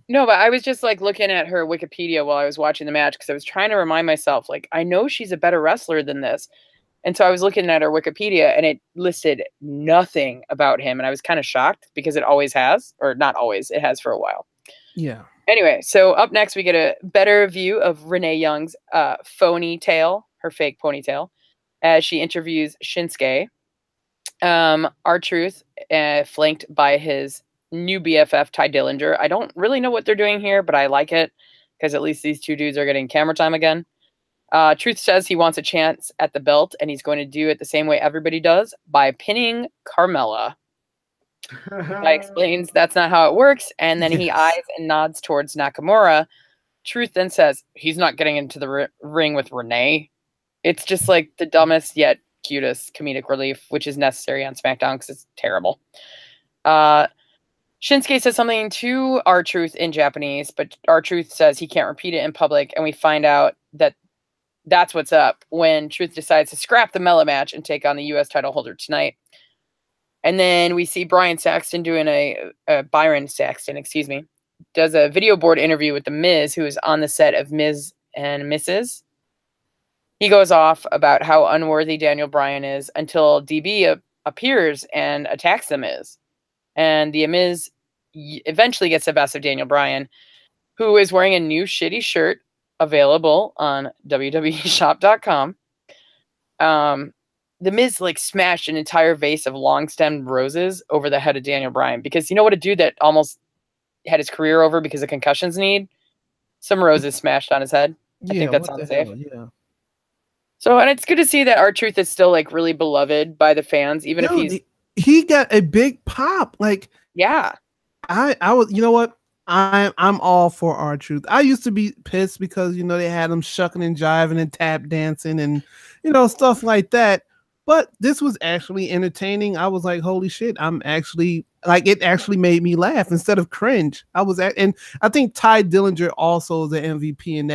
no, but I was just like looking at her Wikipedia while I was watching the match because I was trying to remind myself, like, I know she's a better wrestler than this. And so I was looking at her Wikipedia and it listed nothing about him. And I was kind of shocked because it always has, or not always, it has for a while. Yeah. Anyway, so up next, we get a better view of Renee Young's phony tail, her fake ponytail, as she interviews Shinsuke. R-Truth, flanked by his new BFF, Ty Dillinger. I don't really know what they're doing here, but I like it because at least these two dudes are getting camera time again. Truth says he wants a chance at the belt, and he's going to do it the same way everybody does, by pinning Carmella. Guy explains that's not how it works, and then he eyes and nods towards Nakamura. Truth then says he's not getting into the ring with Renee. It's just like the dumbest yet cutest comedic relief, which is necessary on SmackDown because it's terrible. Shinsuke says something to R-Truth in Japanese, but R-Truth says he can't repeat it in public, and we find out that that's what's up when Truth decides to scrap the Mella match and take on the U.S. title holder tonight. And then we see Byron Saxton, does a video board interview with The Miz, who is on the set of Miz and Mrs. He goes off about how unworthy Daniel Bryan is until DB appears and attacks The Miz. And The Miz eventually gets the best of Daniel Bryan, who is wearing a new shitty shirt available on www.shop.com. The Miz like smashed an entire vase of long-stemmed roses over the head of Daniel Bryan because you know what a dude that almost had his career over because of concussions need? Some roses smashed on his head. I think that sounds safe. Yeah. So, and it's good to see that R-Truth is still like really beloved by the fans, even if he got a big pop. Like, yeah, I was, you know what? I'm all for R-Truth. I used to be pissed because they had him shucking and jiving and tap dancing and stuff like that. But this was actually entertaining. I was like, holy shit! I'm actually like, it actually made me laugh instead of cringe. And I think Ty Dillinger also is the MVP in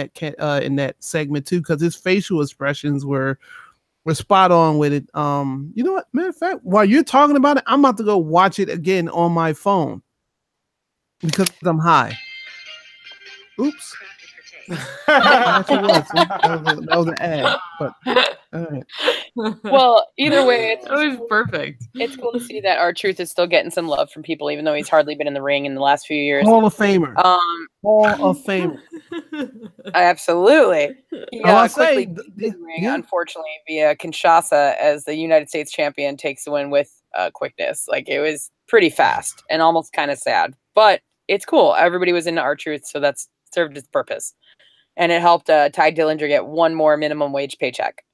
that segment too, because his facial expressions were spot on with it. You know what? Matter of fact, while you're talking about it, I'm about to go watch it again on my phone because I'm high. Oops. That was an ad, but all right. Well, either way, It was perfect. It's cool to see that R-Truth is still getting some love from people, even though he's hardly been in the ring in the last few years. Hall of Famer. Hall of Famer. Absolutely. He quickly say, the ring, unfortunately, via Kinshasa as the United States champion takes the win with quickness. Like, it was pretty fast and almost kind of sad, but it's cool. Everybody was into R-Truth, so that's served its purpose. And it helped Ty Dillinger get one more minimum wage paycheck.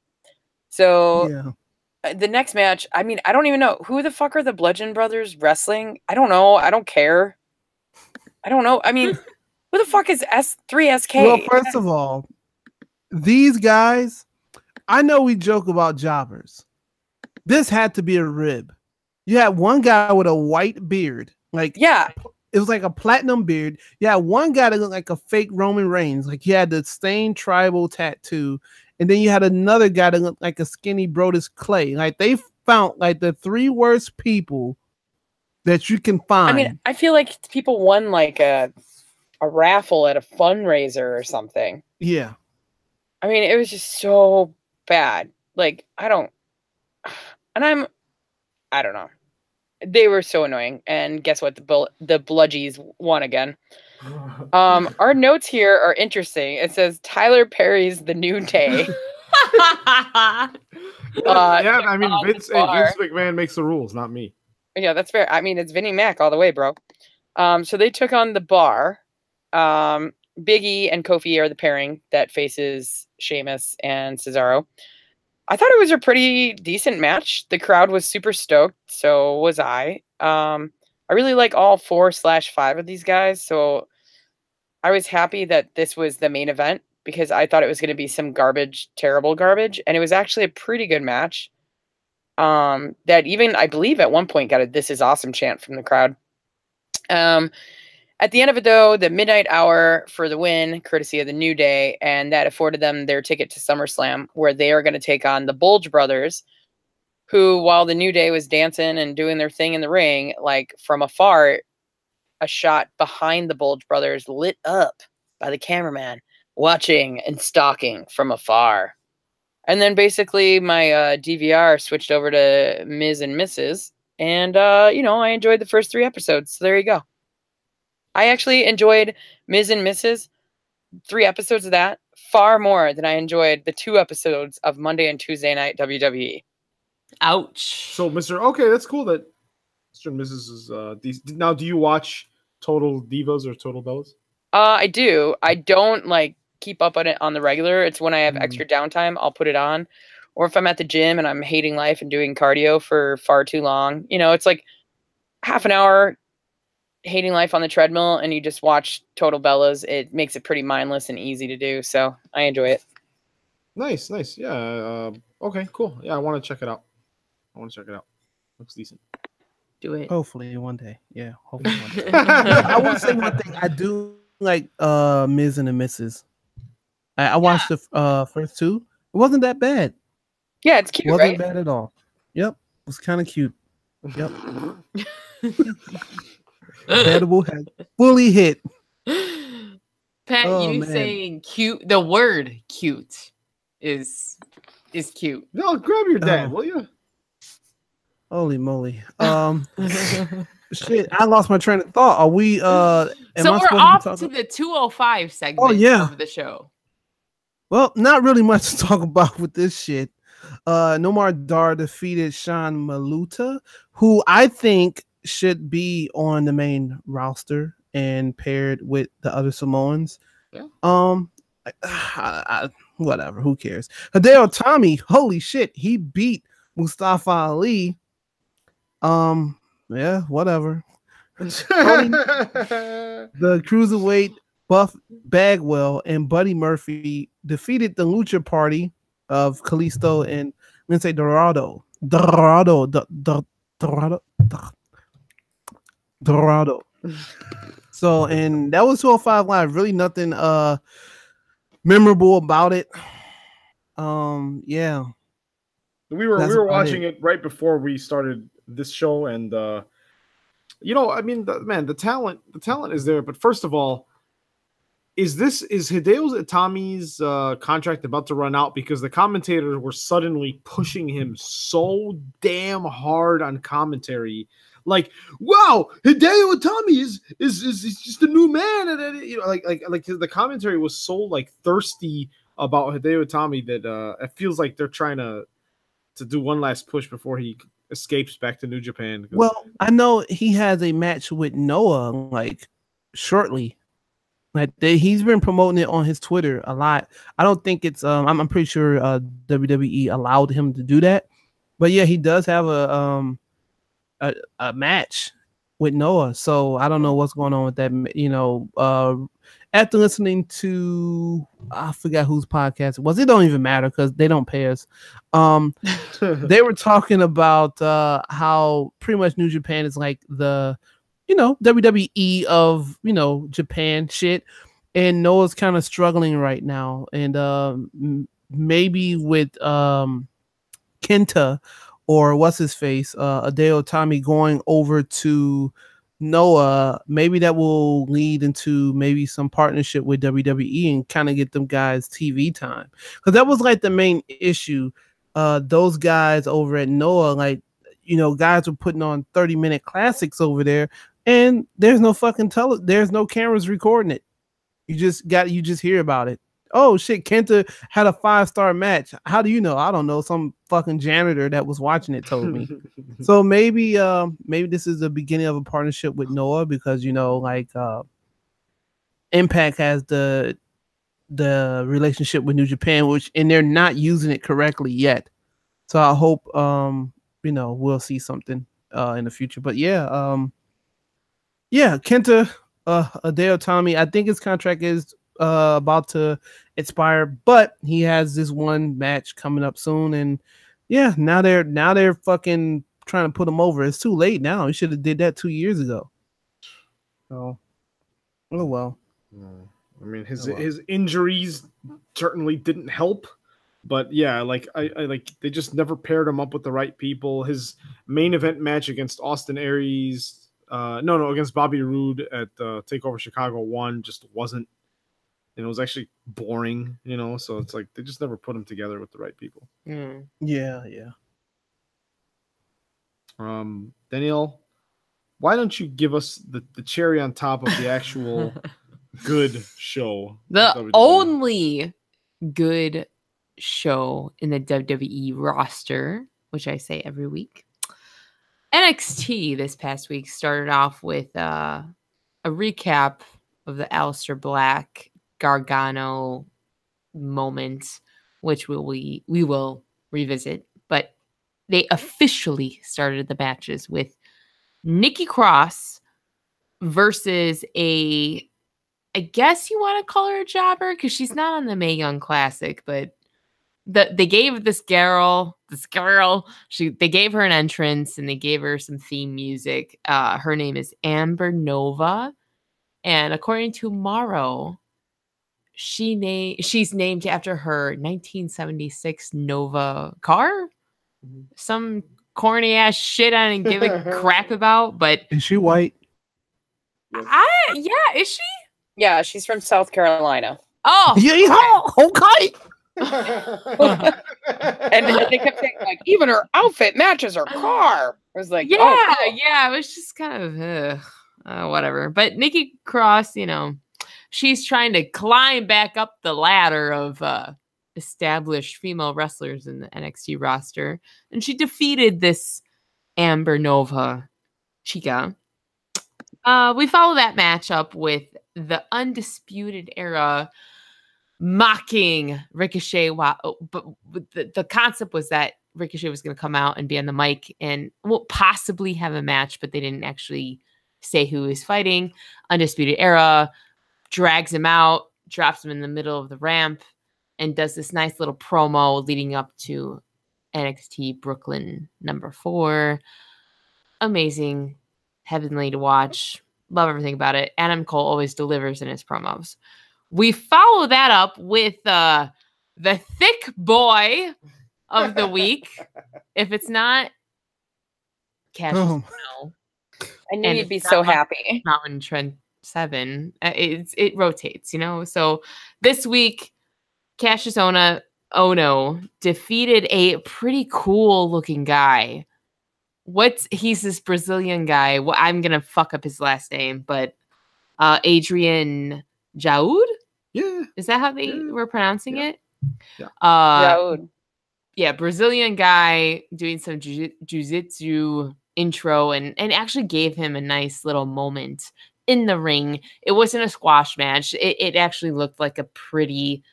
So the next match, I mean, I don't even know. Who the fuck are the Bludgeon Brothers wrestling? I don't know. I don't care. I don't know. I mean, who the fuck is S3SK? Well, first of all, these guys, I know we joke about jobbers. This had to be a rib. You had one guy with a white beard. Like, yeah. It was like a platinum beard. Yeah, one guy that looked like a fake Roman Reigns. Like, he had the stained tribal tattoo. And then you had another guy that looked like a skinny Brodus Clay. Like, they found like the three worst people that you can find. I mean, I feel like people won like a raffle at a fundraiser or something. Yeah. I mean, it was just so bad. Like, I don't know. They were so annoying. And guess what? The Bludgies won again. Our notes here are interesting. It says Tyler Perry's The New Day. I mean, Vince McMahon makes the rules, not me. Yeah, that's fair. I mean, it's Vinnie Mac all the way, bro. So they took on The Bar. Big E and Kofi are the pairing that faces Sheamus and Cesaro. I thought it was a pretty decent match. The crowd was super stoked, so was I. I really like all 4/5 of these guys, so I was happy that this was the main event because I thought it was going to be some garbage, terrible garbage, and it was actually a pretty good match. That even, I believe, at one point got a "This is awesome" chant from the crowd. At the end of it, though, the Midnight Hour for the win, courtesy of the New Day, and that afforded them their ticket to SummerSlam, where they are going to take on the Bulge Brothers, who, while the New Day was dancing and doing their thing in the ring, like from afar, a shot behind the Bulge Brothers lit up by the cameraman, watching and stalking from afar. And then basically my DVR switched over to Ms. and Mrs., and, I enjoyed the first 3 episodes, so there you go. I actually enjoyed Ms. and Mrs., 3 episodes of that, far more than I enjoyed the 2 episodes of Monday and Tuesday night WWE. Ouch. So, okay, that's cool that Mr. and Mrs. is now. Do you watch Total Divas or Total Bellas? I do. I don't keep up on it on the regular. It's when I have extra downtime, I'll put it on. Or if I'm at the gym and I'm hating life and doing cardio for far too long, it's like half an hour hating life on the treadmill and you just watch Total Bellas. It makes it pretty mindless and easy to do. So I enjoy it. Nice. Yeah. Okay, cool. Yeah, I want to check it out. Looks decent. Do it. Hopefully one day. Yeah, hopefully one day. I will say one thing. I do like Ms. and the Mrs. I watched the first 2. It wasn't that bad. Yeah, it's cute, Wasn't right? bad at all. Yep. It was kind of cute. Yep. Edible has fully hit. Pat, Oh, you man. saying cute, the word cute is cute. No, grab your dad, Oh. will you? Holy moly. Shit, I lost my train of thought. Are we am So I we're supposed off to to be talking? the 205 segment yeah. of the show. Well, not really much to talk about with this shit. Nomar Dar defeated Sean Maluta, who I think should be on the main roster and paired with the other Samoans. Yeah. Whatever, who cares? Hideo Tommy, holy shit, he beat Mustafa Ali. Yeah, whatever. The cruiserweight Buff Bagwell and Buddy Murphy defeated the Lucha Party of Kalisto and Lince Dorado. Dorado. So, and that was 205 Live. Really nothing memorable about it. Yeah. We were That's about watching it right before we started this show, and I mean, the talent is there. But first of all, is Hideo Itami's contract about to run out? Because the commentators were suddenly pushing him so damn hard on commentary. Like, wow, Hideo Itami is just a new man, and the commentary was so thirsty about Hideo Itami that it feels like they're trying to do one last push before he escapes back to New Japan. Well, I know he has a match with Noah shortly. He's been promoting it on his Twitter a lot. I don't think it's I'm pretty sure WWE allowed him to do that. But yeah, he does have a match with Noah. So I don't know what's going on with that. After listening to I forgot whose podcast it was. It don't even matter because they don't pay us. They were talking about how pretty much New Japan is like the WWE of Japan shit, and Noah's kind of struggling right now, and maybe with Kenta or what's his face, Hideo Itami going over to Noah, maybe that will lead into maybe some partnership with WWE and kind of get them guys TV time, because that was like the main issue. Those guys over at Noah, guys were putting on 30-minute classics over there, and there's no fucking there's no cameras recording it. You just hear about it. Oh shit, Kenta had a 5-star match. How do you know? I don't know. Some fucking janitor that was watching it told me. So maybe this is the beginning of a partnership with Noah, because Impact has the relationship with New Japan, and they're not using it correctly yet. So I hope we'll see something in the future. But yeah, Kenta Hideo Itami, I think his contract is about to expire, but he has this one match coming up soon, and yeah, now they're fucking trying to put him over. It's too late now. You should have did that 2 years ago. So Oh well. I mean, his Oh, wow. his injuries certainly didn't help, but yeah, like I like they just never paired him up with the right people. His main event match against Austin Aries, no, against Bobby Roode at Takeover Chicago 1 just wasn't. And it was actually boring, So it's like they just never put him together with the right people. Mm. Yeah. Danielle, why don't you give us the cherry on top of the actual good show? The of WWE? only good show in the WWE roster, which I say every week. NXT this past week started off with a recap of the Aleister Black Gargano moment, which we will revisit. But they officially started the matches with Nikki Cross versus I guess you want to call her a jobber because she's not on the Mae Young Classic, but they gave this girl, they gave her an entrance and they gave her some theme music. Her name is Amber Nova, and according to Morrow, she's named after her 1976 Nova car. Some corny ass shit I didn't give a crap about, but Is she white? yeah, is she? Yeah, she's from South Carolina. Oh, Yeah. Okay. And they kept saying, like, even her outfit matches her car. I was like, yeah, oh, yeah, it was just kind of whatever. But Nikki Cross, she's trying to climb back up the ladder of established female wrestlers in the NXT roster, and she defeated this Amber Nova chica. We follow that matchup with the Undisputed Era mocking Ricochet. But the concept was that Ricochet was going to come out and be on the mic and possibly have a match, but they didn't actually say who is fighting. Undisputed Era drags him out, drops him in the middle of the ramp, and does this nice little promo leading up to NXT Brooklyn #4. Amazing, heavenly to watch. Love everything about it. Adam Cole always delivers in his promos. We follow that up with the thick boy of the week. If it's not Cassius, no. I knew you'd be so happy. Mountain Trend 7. It rotates, So this week, Cassius Ohno defeated a pretty cool looking guy. He's this Brazilian guy. I'm gonna fuck up his last name, but Adrian Jaud? Yeah. Is that how they were pronouncing it? Yeah. Jaud. Yeah, Brazilian guy doing some jiu-jitsu intro and actually gave him a nice little moment in the ring. It wasn't a squash match. It actually looked like a pretty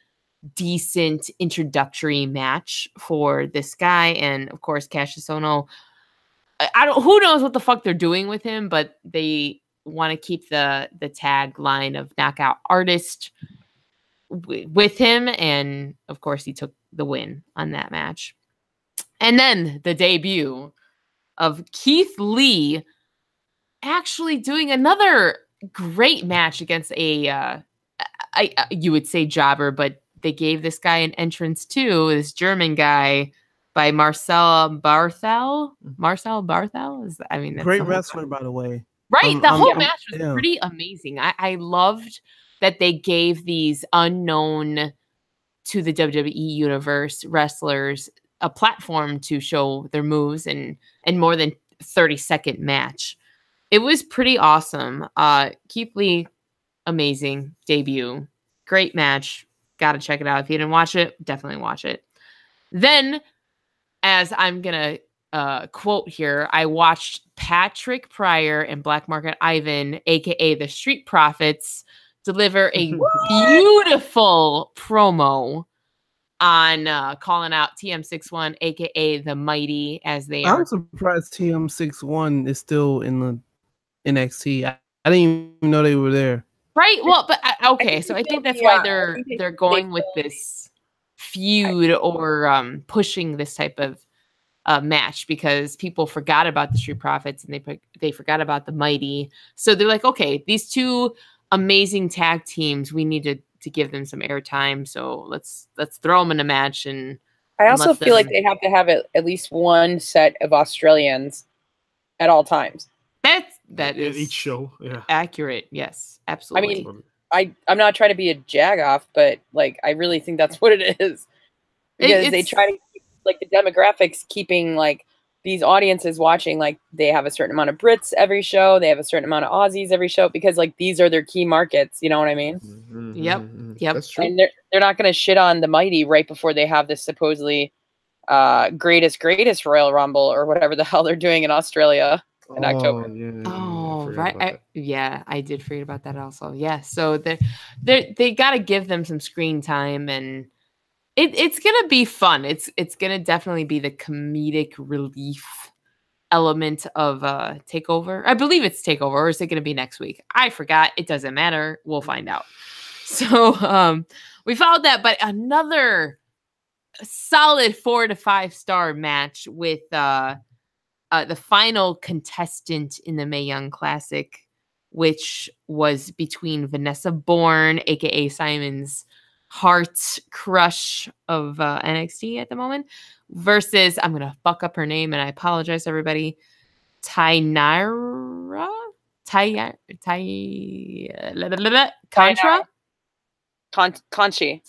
decent introductory match for this guy. And of course, Cassius Ohno, who knows what the fuck they're doing with him, but they want to keep the tagline of knockout artist with him. And of course, he took the win on that match. And then the debut of Keith Lee actually doing another great match against you would say jobber, but they gave this guy an entrance too, this German guy by Marcel Barthel. Marcel Barthel is, that's great wrestler, by the way. Right, the whole match was pretty amazing. I loved that they gave these unknown to the WWE universe wrestlers a platform to show their moves and more than 30-second match. It was pretty awesome. Keith Lee, amazing debut, great match. Got to check it out. If you didn't watch it, definitely watch it. Then, as I'm gonna quote here, I watched Patrick Pryor and Black Market Ivan, aka the Street Profits, deliver a beautiful promo on calling out TM61, aka the Mighty, as they are. I'm surprised TM61 is still in the NXT. I didn't even know they were there. Right. Well, but okay. So I think that's why they're going with this feud or pushing this type of match, because people forgot about the Street Profits and they forgot about the Mighty. So they're like, okay, these two amazing tag teams. We need to give them some airtime. So let's throw them in a match. And I also let feel like them- they have to have at least one set of Australians at all times. that is each show. Yeah. accurate. Yes, absolutely. I'm not trying to be a jagoff, but like I really think that's what it is. Because they try to keep like the demographics, keeping like these audiences watching, like they have a certain amount of Brits every show, they have a certain amount of Aussies every show, because like these are their key markets, you know what I mean? Yep. That's true. And they're not going to shit on the Mighty right before they have this supposedly greatest Royal Rumble or whatever the hell they're doing in Australia in October. Oh, right. I did forget about that also. Yeah. So they got to give them some screen time, and it's gonna be fun. It's gonna definitely be the comedic relief element of Takeover. I believe it's Takeover, or is it gonna be next week? I forgot. It doesn't matter. We'll find out. So we followed that, but another solid 4 to 5 star match with the final contestant in the Mae Young Classic, which was between Vanessa Bourne, aka Simon's heart crush of NXT at the moment, versus, I'm gonna fuck up her name and I apologize everybody, Tainara Contra. Conchi.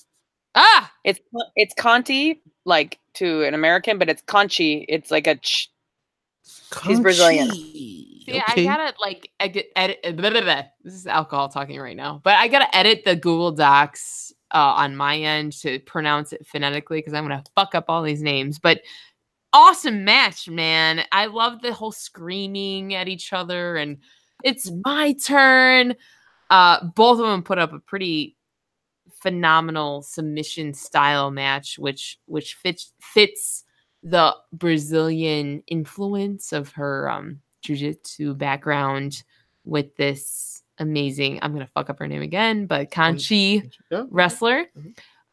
It's Conti, like to an American, but it's Conchi. It's like a she's Brazilian. See, I gotta edit. This is alcohol talking right now, but I gotta edit the Google Docs on my end to pronounce it phonetically because I'm gonna fuck up all these names. But awesome match, man! I love the whole screaming at each other, and it's my turn. Both of them put up a pretty phenomenal submission style match, which fits the Brazilian influence of her jiu-jitsu background with this amazing, I'm gonna fuck up her name again, but Conchi wrestler.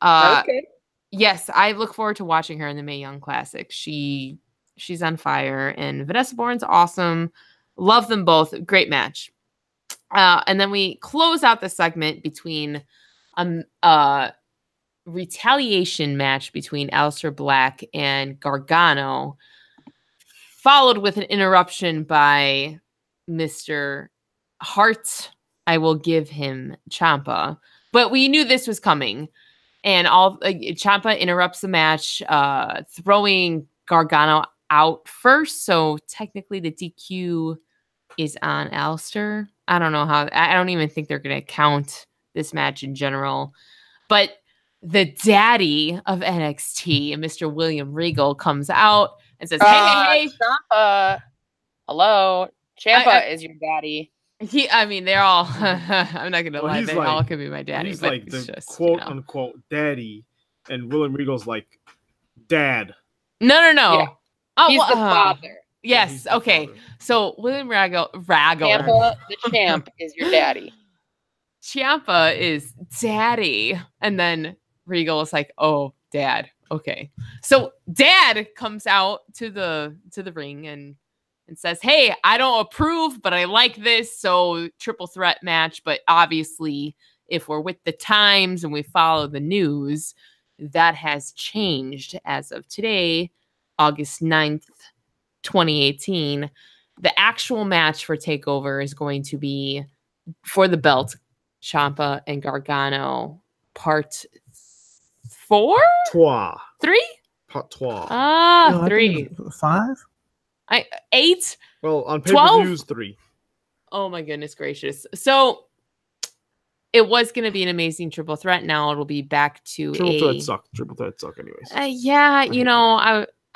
Okay. Yes, I look forward to watching her in the Mae Young Classic. She's on fire, and Vanessa Bourne's awesome. Love them both. Great match. And then we close out the segment between retaliation match between Aleister Black and Gargano, followed with an interruption by Mr. Hart. I will give him Ciampa, but we knew this was coming, and Ciampa interrupts the match, throwing Gargano out first. So technically, the DQ is on Aleister. I don't know how. I don't even think they're going to count this match in general, but the daddy of NXT, Mr. William Regal, comes out and says, hey. Ciampa. Hello. Ciampa is your daddy. They're all, I'm not going to lie, they all could be my daddy. He's but like the just, quote-unquote daddy, and William Regal's like, dad. No. Yeah. Oh, He's the father. Yes, okay. Father. So William Regal. Ciampa, the champ, is your daddy. Ciampa is daddy. And then Regal is like, oh, dad. Okay. So dad comes out to the ring and says, hey, I don't approve, but I like this. So triple threat match. But obviously, if we're with the times and we follow the news, that has changed as of today, August 9th, 2018. The actual match for TakeOver is going to be for the belt, Ciampa and Gargano, part 4? 3? Part 3. No, I 3. think 5? 8? Well, on 12? pay-per-views, 3. Oh my goodness gracious. So it was going to be an amazing triple threat. Now it'll be back to Triple threat suck. Triple threat suck anyways.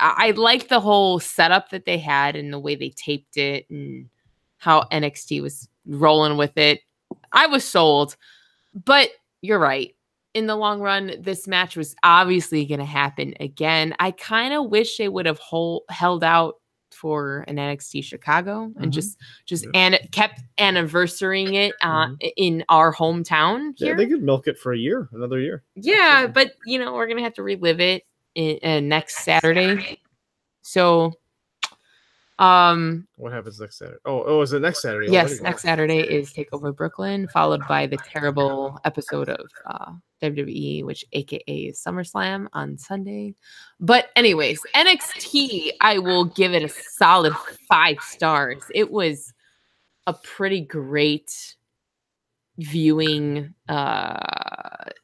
I like the whole setup that they had and the way they taped it and how NXT was rolling with it. I was sold, but you're right. In the long run, this match was obviously going to happen again. I kind of wish they would have held out for an NXT Chicago and just kept anniversarying it in our hometown here. Yeah, they could milk it for another year. Yeah, but we're gonna have to relive it next Saturday. So What happens next Saturday? Oh, is it next Saturday? Yes, already? next Saturday is Takeover Brooklyn, followed by the terrible episode of WWE, which AKA is SummerSlam on Sunday. But anyways, NXT, I will give it a solid 5 stars. It was a pretty great viewing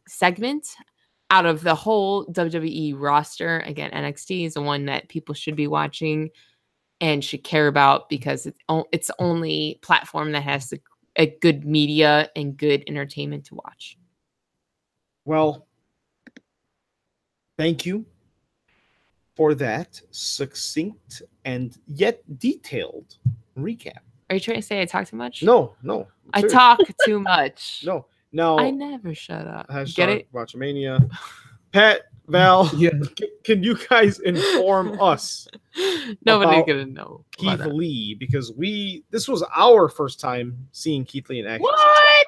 segment. Out of the whole WWE roster, again, NXT is the one that people should be watching and should care about because it's the only platform that has a good media and good entertainment to watch. Well, thank you for that succinct and yet detailed recap. Are you trying to say I talk too much? No. I seriously. talk too much. No. Now, I never shut up. hashtag Get it? Watchmania. Pat, Val, Yeah. can you guys inform us Nobody's about gonna know. Keith about that. Lee? Because this was our first time seeing Keith Lee in action. What?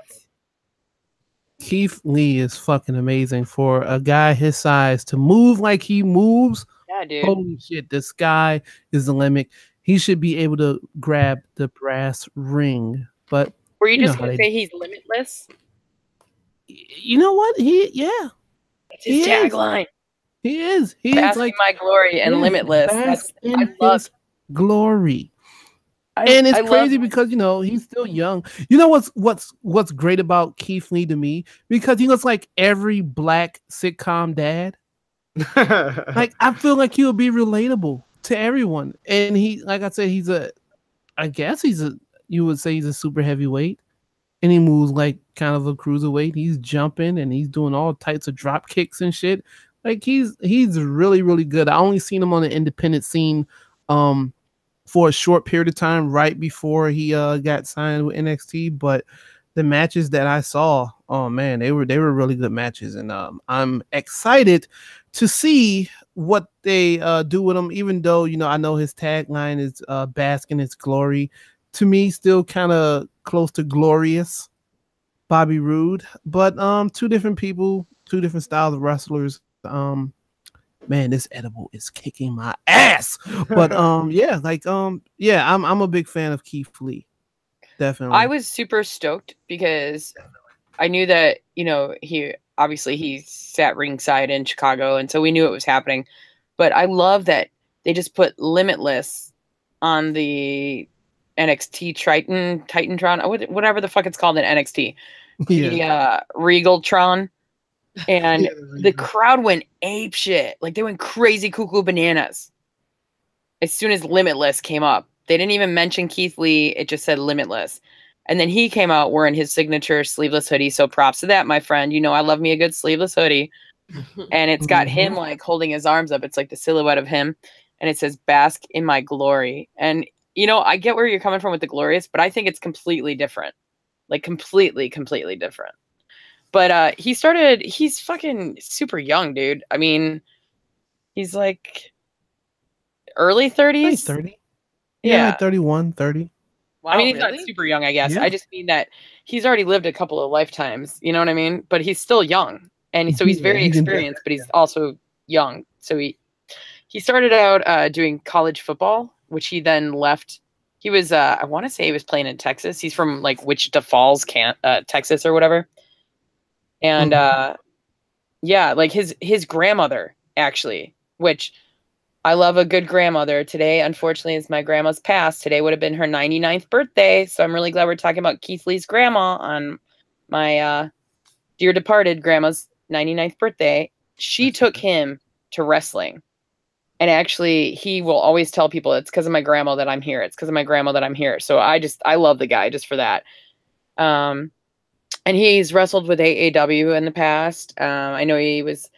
Keith Lee is fucking amazing for a guy his size to move like he moves. Yeah, dude. Holy shit, the sky is the limit. He should be able to grab the brass ring. But Were you you just know how gonna they- say he's limitless? you know what? That's That's his He is. tagline. he is. He is Basking like my glory and yeah, limitless. bask That's in I love. his glory. I, And it's I love- crazy because he's still young. You know what's great about Keith Lee to me? Because he looks like every black sitcom dad. Like I feel like he would be relatable to everyone. And he, like I said, you would say he's a super heavyweight. And he moves like kind of a cruiserweight. He's jumping and he's doing all types of drop kicks and shit. Like he's really, really good. I only seen him on the independent scene for a short period of time right before he got signed with NXT. But the matches that I saw, oh man, they were really good matches. And I'm excited to see what they do with him, even though, I know his tagline is bask in its glory. To me, still kind of close to Glorious Bobby Roode, but two different people, two different styles of wrestlers. Man, this edible is kicking my ass. But I'm a big fan of Keith Lee. Definitely. I was super stoked because I knew that, he sat ringside in Chicago, and so we knew it was happening. But I love that they just put Limitless on the NXT Titantron, whatever the fuck it's called in NXT. yeah. The Regaltron. And the crowd went ape shit. Like they went crazy cuckoo bananas. As soon as Limitless came up. They didn't even mention Keith Lee. It just said Limitless. And then he came out wearing his signature sleeveless hoodie. So props to that, my friend. I love me a good sleeveless hoodie. And it's got him like holding his arms up. It's like the silhouette of him. And it says bask in my glory. And I get where you're coming from with the glorious, but I think it's completely different. Like completely different. But he's fucking super young, dude. I mean, he's like early 30s. Like 30. Yeah. Like 31, 30. Wow, I mean, he's not super young, I guess. Yeah. I just mean that he's already lived a couple of lifetimes. You know what I mean? But he's still young. And so he's very he can do experienced, but he's also young. So he started out doing college football, which he then left. He was, I want to say he was playing in Texas. He's from like Wichita Falls, Texas or whatever. And like his grandmother, actually, which I love a good grandmother. Today, unfortunately, is my grandma's passed. Today would have been her 99th birthday. So I'm really glad we're talking about Keith Lee's grandma on my dear departed grandma's 99th birthday. She took him to wrestling. And actually, he will always tell people it's because of my grandma that I'm here. It's because of my grandma that I'm here. So I love the guy just for that. And he's wrestled with AAW in the past. I know he was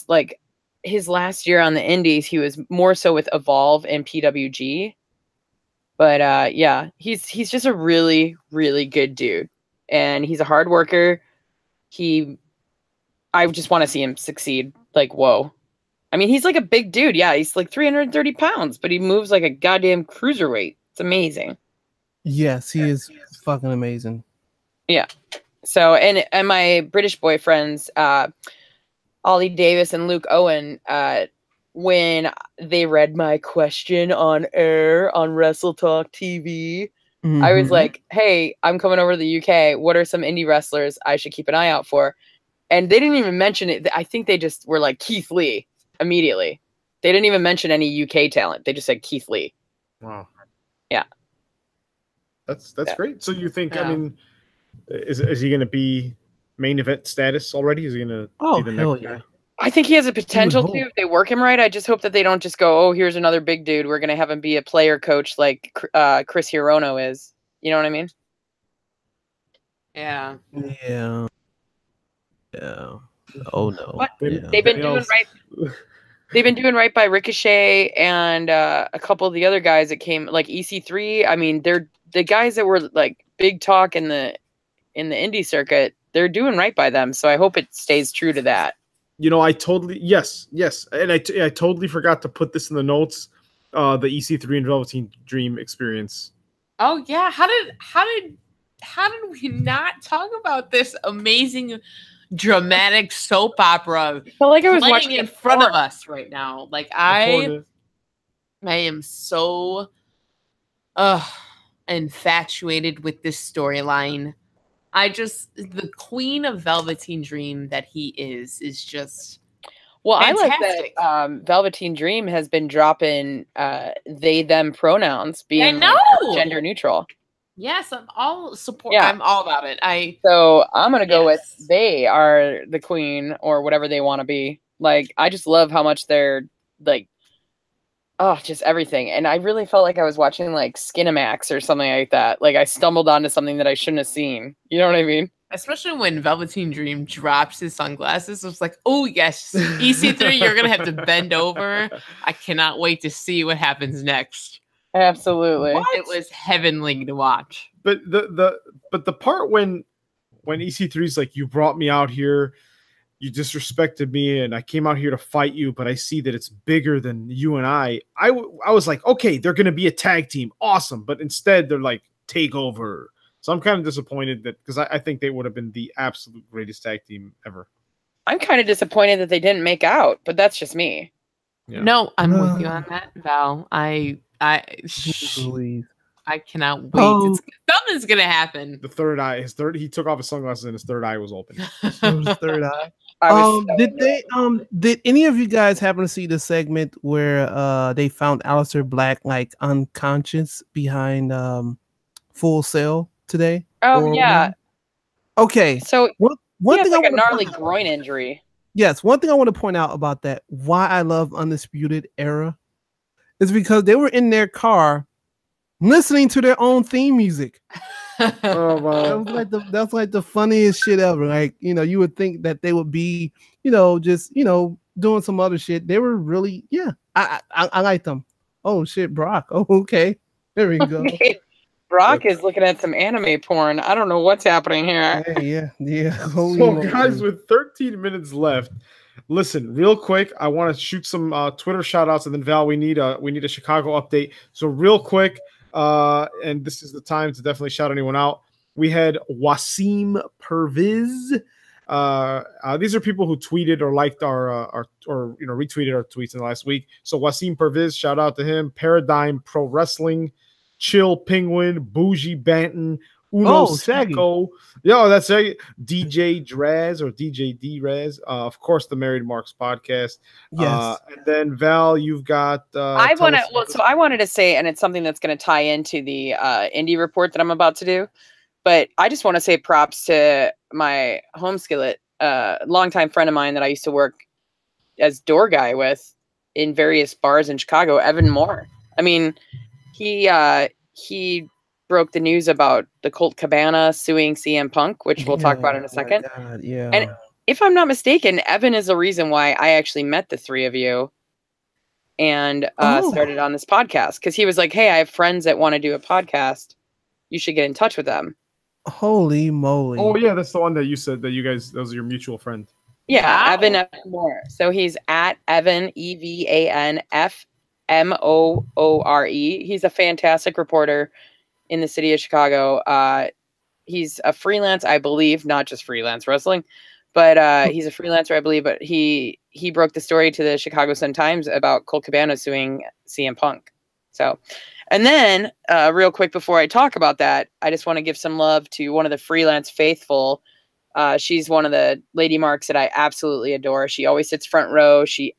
like his last year on the indies, he was more so with Evolve and PWG. But he's just a really, really good dude. And he's a hard worker. I just want to see him succeed. Like, whoa. I mean, he's like a big dude. Yeah, he's like 330 pounds, but he moves like a goddamn cruiserweight. It's amazing. Yes, he is fucking amazing. Yeah. So, and my British boyfriends, Ollie Davis and Luke Owen, when they read my question on air on Wrestle Talk TV, I was Mhm. like, hey, I'm coming over to the UK. What are some indie wrestlers I should keep an eye out for? And they didn't even mention it. I think they just were like Keith Lee immediately. They didn't even mention any UK talent. They just said Keith Lee. Wow. Yeah. That's Yeah. great. So you think, I Yeah. mean, is he going to be main event status already? Is he going to Oh, be the hell next yeah. guy? I think he has a potential to hope. if they work him right. I just hope that they don't just go, oh, here's another big dude. We're going to have him be a player coach like Chris Hirono is. You know what I mean? Yeah. Yeah. Yeah. Oh no. But Yeah. they've been doing right. They've been doing right by Ricochet and a couple of the other guys that came, like EC3. I mean, they're the guys that were like big talk in the indie circuit. They're doing right by them, so I hope it stays true to that. You know, I totally yes, and I totally forgot to put this in the notes. The EC3 and Velveteen Dream experience. Oh yeah. How did we not talk about this amazing dramatic soap opera I felt like I was playing watching in it front of porn. us right now? Like I am so infatuated with this storyline. The queen of Velveteen Dream that he is just Well, fantastic. I like that Velveteen Dream has been dropping they them pronouns being I know. like, gender neutral. Yes, I'm all support. Yeah. I'm all about it. So I'm gonna go Yes. with they are the queen or whatever they want to be. Like I just love how much they're like, oh, just everything. And I really felt like I was watching like Skinamax or something like that. Like I stumbled onto something that I shouldn't have seen. You know what I mean? Especially when Velveteen Dream drops his sunglasses. It was like, oh yes, EC3, you're gonna have to bend over. I cannot wait to see what happens next. Absolutely. It was heavenly to watch. But the part when EC3's like, you brought me out here, you disrespected me, and I came out here to fight you, but I see that it's bigger than you and I was like, okay, they're gonna be a tag team, awesome. But instead they're like takeover. So I'm kind of disappointed that because I think they would have been the absolute greatest tag team ever. I'm kind of disappointed that they didn't make out, but that's just me. Yeah. No, I'm with you on that, Val. I Please. I cannot wait. Oh. Something's gonna happen. The third eye, he took off his sunglasses and his third eye was open. So his third eye. I was so Did annoyed. did any of you guys happen to see the segment where they found Aleister Black like unconscious behind Full Sail today? Oh Or yeah. whatever? Okay. So One he has thing I like a want gnarly to groin injury. yes, one thing I want to point out about that, why I love Undisputed Era, is because they were in their car listening to their own theme music. Oh wow. That's like the funniest shit ever. Like, you know, you would think that they would be, you know, just, you know, doing some other shit. They were really, yeah. I like them. Oh shit, Brock. Oh, okay. There we go. Brock is looking at some anime porn. I don't know what's happening here. Yeah. Holy So, moly. guys, with 13 minutes left, listen, real quick, I want to shoot some Twitter shout outs, and then Val, we need a Chicago update. So, real quick, and this is the time to definitely shout anyone out. We had Wasim Perviz. These are people who tweeted or liked our or you know retweeted our tweets in the last week. So Wasim Perviz, shout out to him. Paradigm Pro Wrestling, Chill Penguin, Bougie Banton, Uno Oh, Shaggy. Sicko. Yo, that's it. DJ Draz or DJ D-Raz. Of course, the Married Marks podcast. Yes. And then Val, you've got. I tell want to. us Well, about so I wanted to say, and it's something that's going to tie into the indie report that I'm about to do. But I just want to say props to my home skillet, longtime friend of mine that I used to work as door guy with in various bars in Chicago, Evan Moore. I mean, he broke the news about the Colt Cabana suing CM Punk, which we'll talk about in a second. God, yeah. And if I'm not mistaken, Evan is the reason why I actually met the three of you and started on this podcast. Because he was like, hey, I have friends that want to do a podcast. You should get in touch with them. Holy moly. Oh yeah, that's the one that you said that you guys. That was your mutual friend. Yeah, Wow. Evan F. Moore. So he's at Evan EvanFMoore. He's a fantastic reporter in the city of Chicago. He's a freelance, I believe, not just freelance wrestling, but he's a freelancer, I believe. But he he broke the story to the Chicago Sun-Times about Colt Cabana suing CM Punk. So, and then real quick before I talk about that, I just want to give some love to one of the freelance faithful. She's one of the lady marks that I absolutely adore. She always sits front row. She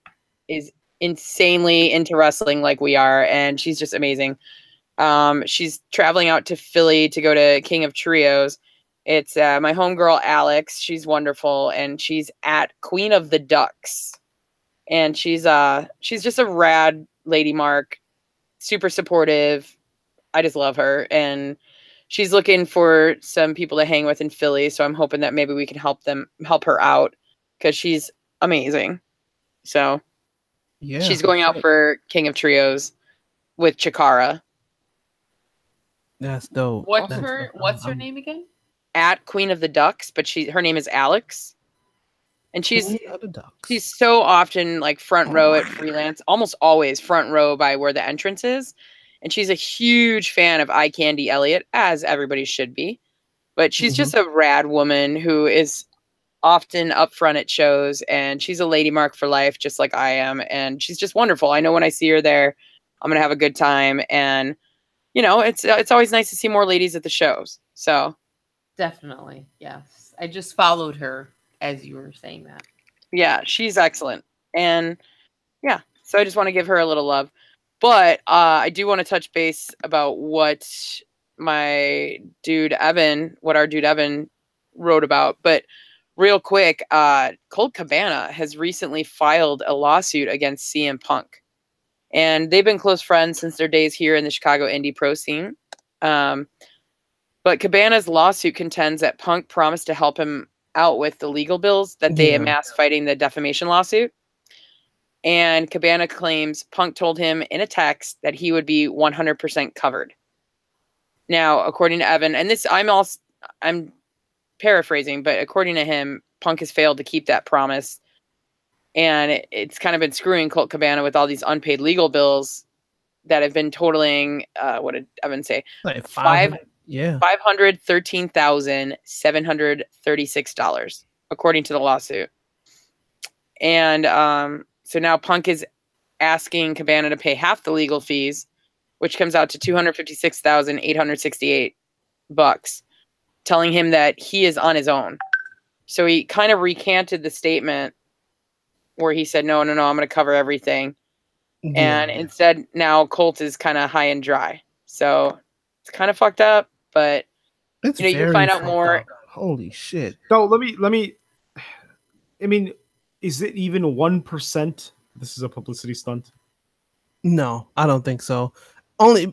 is insanely into wrestling like we are, and she's just amazing. She's traveling out to Philly to go to King of Trios. It's my homegirl Alex. She's wonderful, and she's at Queen of the Ducks, and she's just a rad lady mark, super supportive. I just love her, and she's looking for some people to hang with in Philly. So I'm hoping that maybe we can help her out because she's amazing. So Yeah, she's going out for King of Trios with Chikara. That's dope. What's That's her dope. her name again? At Queen of the Ducks, but her name is Alex, and she's Queen of the Ducks. she's so often like front row at freelance, almost always front row by where the entrance is, and she's a huge fan of Eye Candy Elliott, as everybody should be. But she's just a rad woman who is often up front at shows, and she's a lady mark for life, just like I am, and she's just wonderful. I know when I see her there, I'm gonna have a good time, and you know, it's always nice to see more ladies at the shows. So. Definitely, yes. I just followed her as you were saying that. Yeah, she's excellent. And yeah, so I just want to give her a little love. But I do want to touch base about what our dude Evan wrote about. But real quick, Colt Cabana has recently filed a lawsuit against CM Punk. And they've been close friends since their days here in the Chicago indie pro scene. But Cabana's lawsuit contends that Punk promised to help him out with the legal bills that they amassed fighting the defamation lawsuit. And Cabana claims Punk told him in a text that he would be 100% covered. Now, according to Evan, and this I'm paraphrasing, but according to him, Punk has failed to keep that promise. And it's kind of been screwing Colt Cabana with all these unpaid legal bills that have been totaling, what did Evan say? Like $513,736, according to the lawsuit. And so now Punk is asking Cabana to pay half the legal fees, which comes out to $256,868, telling him that he is on his own. So he kind of recanted the statement where he said, no, I'm going to cover everything. Yeah. And instead, now Colt is kind of high and dry. So it's kind of fucked up. But It's you can find out more. up. Holy shit! So let me. I mean, is it even 1%? This is a publicity stunt. No, I don't think so. Only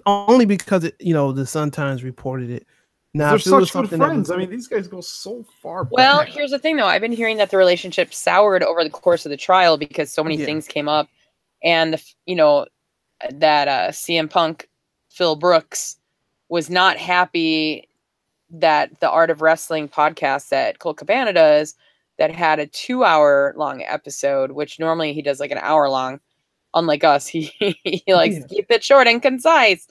because the Sun-Times reported it. Now, They're if it was such good something that friends. was- I mean, these guys go so far back. Well, here's the thing, though. I've been hearing that the relationship soured over the course of the trial because so many things came up, and that CM Punk, Phil Brooks, was not happy that the Art of Wrestling podcast that Colt Cabana does that had a 2-hour long episode, which normally he does like an hour long. Unlike us, he likes to keep it short and concise.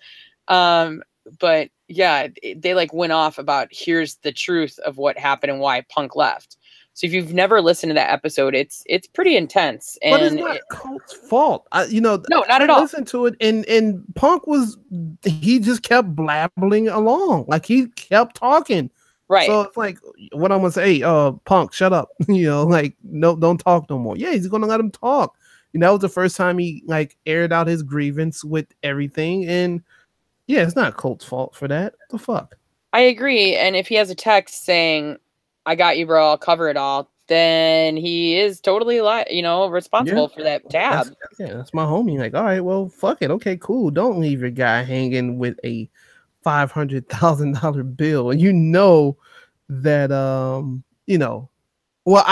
But yeah, they like went off about here's the truth of what happened and why Punk left. So if you've never listened to that episode, it's pretty intense. And but it's not Colt's fault. no, not at all. Listen to it, and Punk he just kept blabbling along, like he kept talking. Right. So it's like, what I'm gonna say, Punk, shut up. Like, no, don't talk no more. Yeah, he's gonna let him talk. That was the first time he like aired out his grievance with everything, and yeah, it's not Colt's fault for that. What the fuck? I agree. And if he has a text saying, I got you, bro, I'll cover it all, then he is totally responsible for that tab. That's my homie. Like, all right, well, fuck it. Okay, cool. Don't leave your guy hanging with a $500,000 bill. And that well,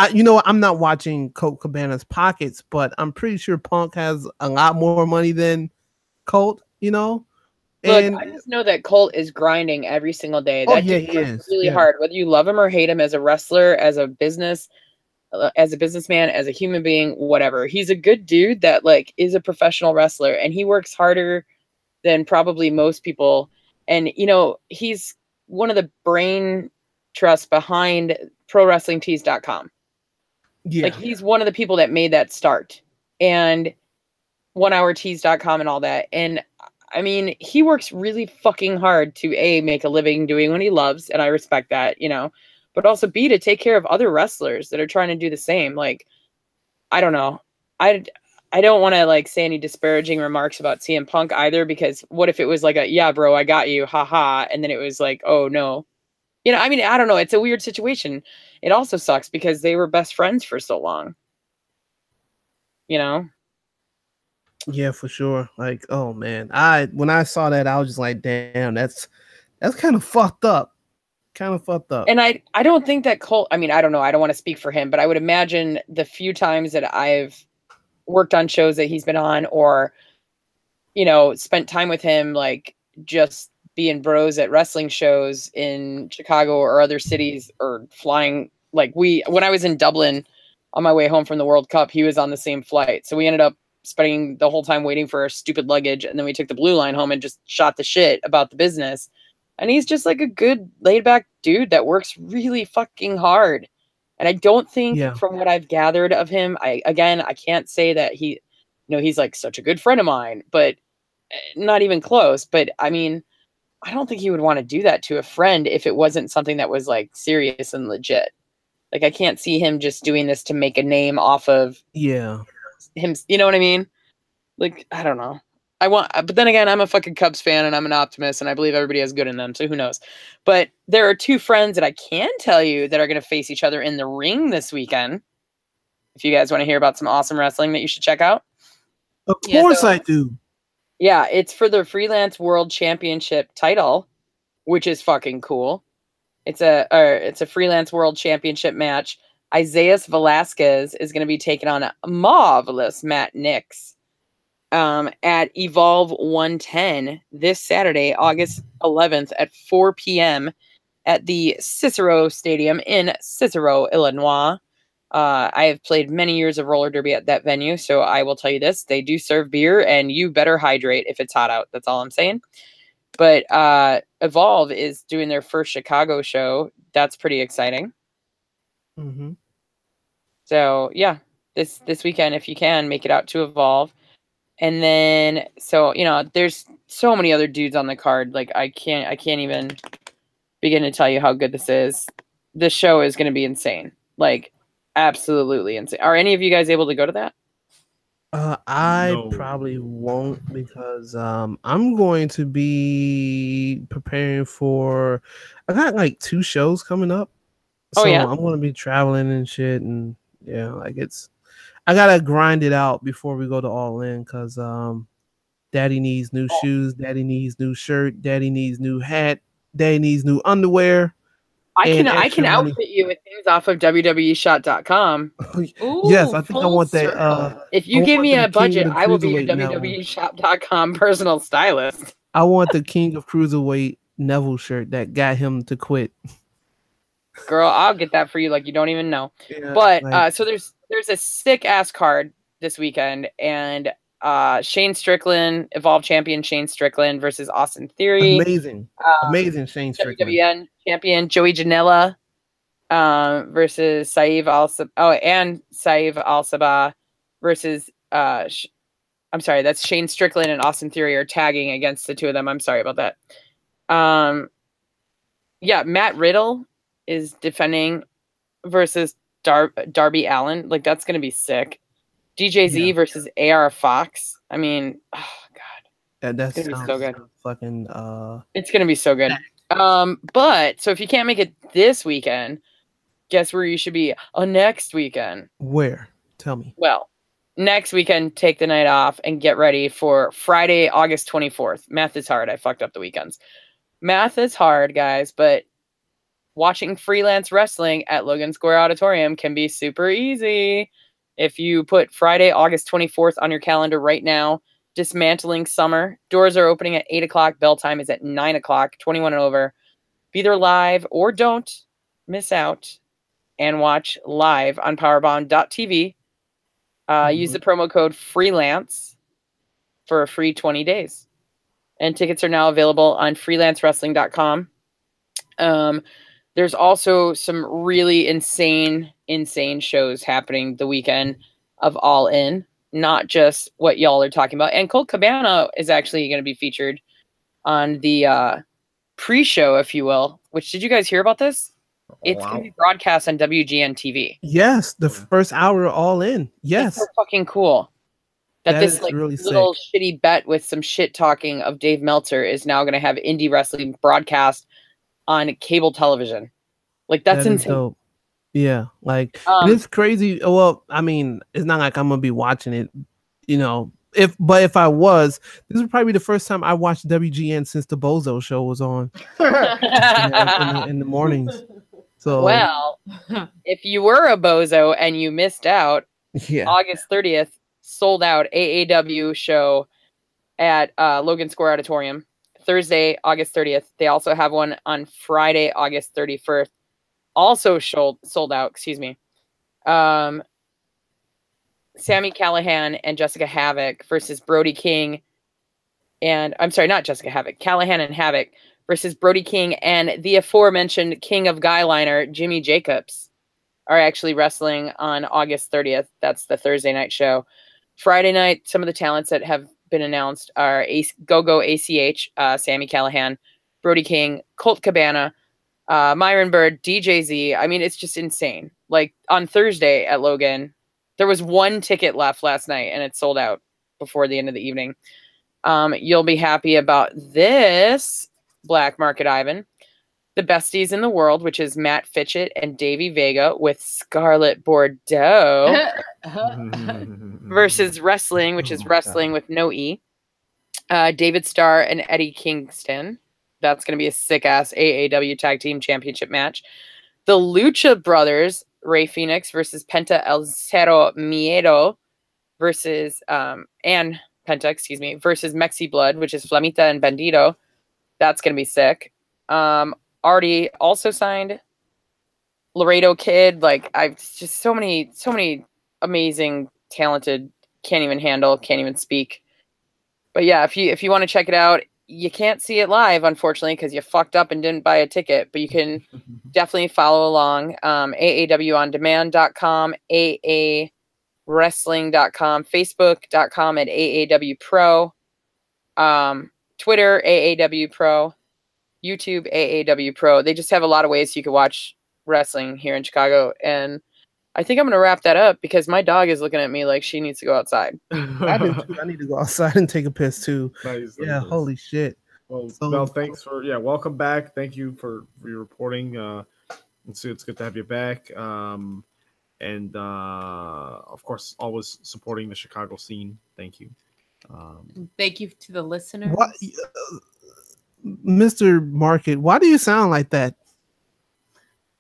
I'm not watching Colt Cabana's pockets, but I'm pretty sure Punk has a lot more money than Colt, Look, I just know that Colt is grinding every single day. Oh, That yeah, dude he works is. really Yeah. hard, whether you love him or hate him as a wrestler, as a businessman, as a human being, whatever. He's a good dude that like is a professional wrestler, and he works harder than probably most people. And he's one of the brain trusts behind ProWrestlingTees.com. Yeah. Like he's one of the people that made that start. And onehourtees.com and all that. And I mean, he works really fucking hard to A, make a living doing what he loves, and I respect that, you know, but also B, to take care of other wrestlers that are trying to do the same. Like, I don't know. I don't want to like say any disparaging remarks about CM Punk either, because what if it was like a, yeah, bro, I got you, haha, and then it was like, oh no. You know, I mean, I don't know. It's a weird situation. It also sucks because they were best friends for so long. You know? Yeah, for sure. Like, oh man, when I saw that, I was just like, damn, that's kind of fucked up. Kind of fucked up. And I don't think that Cole, I mean, I don't know. I don't want to speak for him, but I would imagine the few times that I've worked on shows that he's been on, or, you know, spent time with him, like just being bros at wrestling shows in Chicago or other cities, or flying, like when I was in Dublin on my way home from the World Cup, he was on the same flight. So we ended up spending the whole time waiting for our stupid luggage. And then we took the Blue Line home and just shot the shit about the business. And he's just like a good laid back dude that works really fucking hard. And I don't think from what I've gathered of him, I can't say that he, you know, he's like such a good friend of mine, but not even close. But I mean, I don't think he would want to do that to a friend if it wasn't something that was like serious and legit. Like I can't see him just doing this to make a name off of him. You know what I mean? Like, I don't know. But then again, I'm a fucking Cubs fan and I'm an optimist and I believe everybody has good in them. So who knows? But there are two friends that I can tell you that are going to face each other in the ring this weekend. If you guys want to hear about some awesome wrestling that you should check out. Of course I do. Yeah, it's for the Freelance World Championship title, which is fucking cool. It's a Freelance World Championship match. Isaiah Velasquez is going to be taking on a marvelous Matt Nix at Evolve 110 this Saturday, August 11th at 4 p.m. at the Cicero Stadium in Cicero, Illinois. I have played many years of roller derby at that venue, so I will tell you this. They do serve beer, and you better hydrate if it's hot out. That's all I'm saying. But Evolve is doing their first Chicago show. That's pretty exciting. Mm-hmm. So, yeah, this weekend, if you can, make it out to Evolve. And then, so, you know, there's so many other dudes on the card. Like, I can't even begin to tell you how good this is. This show is going to be insane. Like, absolutely insane. Are any of you guys able to go to that? I probably won't, because I'm going to be preparing for, I got like 2 shows coming up. So I'm going to be traveling and shit, and yeah, like I gotta grind it out before we go to All In, because daddy needs new shoes, daddy needs new shirt, daddy needs new hat, daddy needs new underwear. I can outfit you with things off of WWEshop.com. Yes, I think I want that. If you give me a budget, I will be your WWEshop.com personal stylist. I want the King of Cruiserweight Neville shirt that got him to quit. Girl, I'll get that for you like you don't even know. Yeah, but so there's a sick ass card this weekend, and Shane Strickland, Evolve champion Shane Strickland versus Austin Theory. Amazing Shane Strickland. WWN champion Joey Janela versus Saeed Al-Sabah versus I'm sorry, that's Shane Strickland and Austin Theory are tagging against the two of them. I'm sorry about that. Yeah, Matt Riddle is defending versus Darby Allin. Like, that's gonna be sick. DJZ versus AR Fox. I mean, oh god, that's gonna be so good. Fucking, it's gonna be so good. But so if you can't make it this weekend, guess where you should be next weekend? Where? Tell me. Well, next weekend, take the night off and get ready for Friday, August 24th. Math is hard. I fucked up the weekends. Math is hard, guys, but watching freelance wrestling at Logan Square Auditorium can be super easy. If you put Friday, August 24th on your calendar right now, Dismantling Summer. Doors are opening at 8 o'clock. Bell time is at 9 o'clock, 21 and over. Be there live or don't miss out and watch live on powerbomb.tv. Use the promo code FREELANCE for a free 20 days. And tickets are now available on freelancewrestling.com. There's also some really insane shows happening the weekend of All In, not just what y'all are talking about. And Colt Cabana is actually going to be featured on the pre-show, if you will. Which, did you guys hear about this? It's going to be broadcast on WGN TV. Yes, the first hour all in. Yes. It's so fucking cool. That this like really little shitty bet with some shit talking of Dave Meltzer is now going to have indie wrestling broadcast on cable television. Like that's insane. Dope. Yeah, like it's crazy. Well, I mean, it's not like I'm gonna be watching it, you know. If I was, this would probably be the first time I watched WGN since the Bozo show was on in the mornings. So well, if you were a bozo and you missed out, yeah, August 30th sold out AAW show at Logan Square Auditorium. Thursday, August 30th. They also have one on Friday, August 31st. Also sold out. Excuse me. Sami Callihan and Jessica Havoc versus Brody King, and I'm sorry, not Jessica Havoc. Callihan and Havoc versus Brody King and the aforementioned King of Guyliner, Jimmy Jacobs, are actually wrestling on August 30th. That's the Thursday night show. Friday night, some of the talents that have been announced are Go-Go ACH, Sami Callihan, Brody King, Colt Cabana, Myron Bird, DJZ. I mean, it's just insane. Like on Thursday at Logan, there was one ticket left last night and it sold out before the end of the evening. You'll be happy about this, Black Market Ivan. The Besties in the World, which is Matt Fitchett and Davey Vega with Scarlett Bordeaux versus Wrestling, which is Wrestling with no E. David Starr and Eddie Kingston. That's going to be a sick-ass AAW Tag Team Championship match. The Lucha Brothers, Rey Fenix versus Penta El Cero Miedo versus, and Penta, excuse me, versus Mexi Blood, which is Flamita and Bandito. That's going to be sick. Already also signed Laredo Kid. Like, I've just so many amazing, talented, can't even speak. But yeah, if you want to check it out, you can't see it live, unfortunately, because you fucked up and didn't buy a ticket, but you can definitely follow along. AAWOndemand.com, AAWrestling.com, Facebook.com at AAW Pro, Twitter, AAW Pro, YouTube, AAW Pro. They just have a lot of ways you can watch wrestling here in Chicago. And I think I'm going to wrap that up because my dog is looking at me like she needs to go outside. I need to go outside and take a piss too. Nice, yeah, nice. Holy shit. Well, Mel, thanks for welcome back. Thank you for your reporting. It's good to have you back. And of course, always supporting the Chicago scene. Thank you. Thank you to the listeners. What, Mr. Market? Why do you sound like that?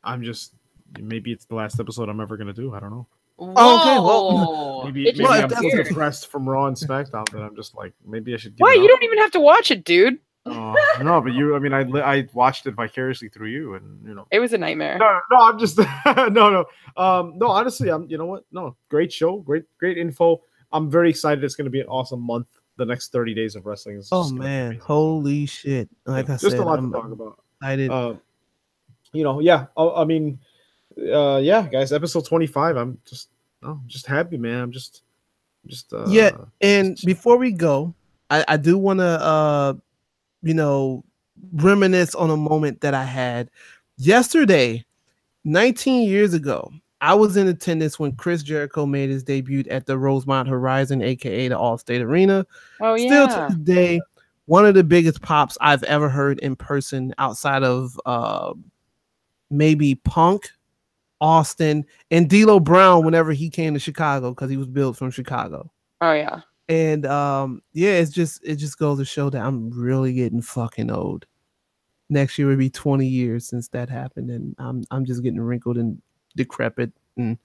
I'm just. Maybe it's the last episode I'm ever gonna do. I don't know. Oh, okay, well, maybe I'm so depressed from Raw and SmackDown that I'm just like, maybe I should. Why? You don't even have to watch it, dude. No, but you. I mean, I watched it vicariously through you, and you know, it was a nightmare. No, I'm just no. Honestly, you know what? No, great show, great info. I'm very excited. It's gonna be an awesome month. The next 30 days of wrestling is. Oh man, holy shit! Like I said, just a lot to talk about. Excited. I mean. Guys, episode 25. I'm just happy, man. I'm just yeah. And before we go, I do want to reminisce on a moment that I had yesterday, 19 years ago. I was in attendance when Chris Jericho made his debut at the Rosemont Horizon, aka the Allstate Arena. Oh yeah. Still to this day, one of the biggest pops I've ever heard in person outside of maybe Punk, Austin, and D'Lo Brown whenever he came to Chicago because he was built from Chicago. Oh yeah. And it just goes to show that I'm really getting fucking old. Next year will be 20 years since that happened, and I'm just getting wrinkled and decrepit. And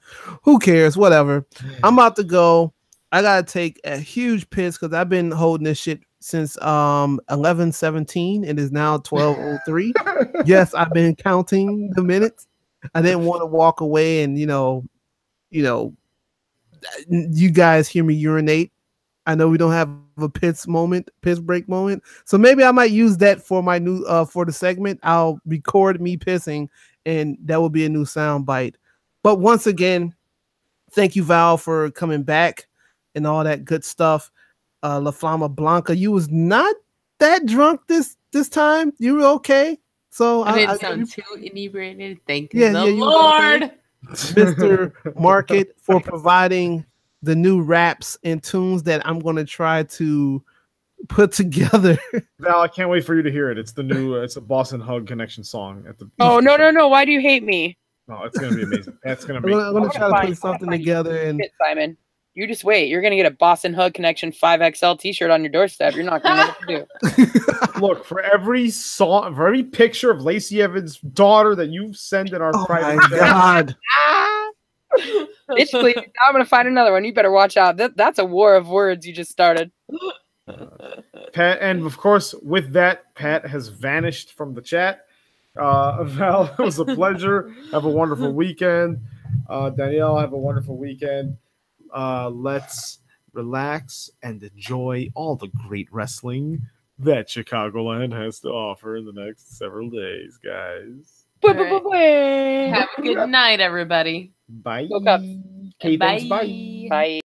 who cares? Whatever. I'm about to go. I gotta take a huge piss because I've been holding this shit since 11:17. It is now 12:03. Yes, I've been counting the minutes. I didn't want to walk away and you guys hear me urinate. I know we don't have a piss break moment. So maybe I might use that for my new for the segment. I'll record me pissing and that will be a new sound bite. But once again, thank you, Val, for coming back and all that good stuff. La Flama Blanca, you was not that drunk this time. You were okay. So I didn't sound too inebriated. Thank Yeah, the yeah, you was Lord. okay. Mr. Market for providing the new raps and tunes that I'm going to try to put together. Val, I can't wait for you to hear it. It's the new, it's a Boston Hug Connection song at the. Oh no! Why do you hate me? No, it's gonna be amazing. That's gonna I'm be. going to try to find- put something find- together and Shit, Simon. You just wait. You're gonna get a Boston Hug Connection 5XL T-shirt on your doorstep. You're not gonna know what to do. Look, for every song, for every picture of Lacey Evans' daughter that you send in our oh private my chat, God. Bitch, please. I'm gonna find another one. You better watch out. That's a war of words you just started. Pat, and of course, with that, Pat has vanished from the chat. Val, it was a pleasure. Have a wonderful weekend. Danielle, have a wonderful weekend. Let's relax and enjoy all the great wrestling that Chicagoland has to offer in the next several days, guys. Have a good night, everybody. Bye. Go Cubs. Okay, thanks, Bye. bye. Bye.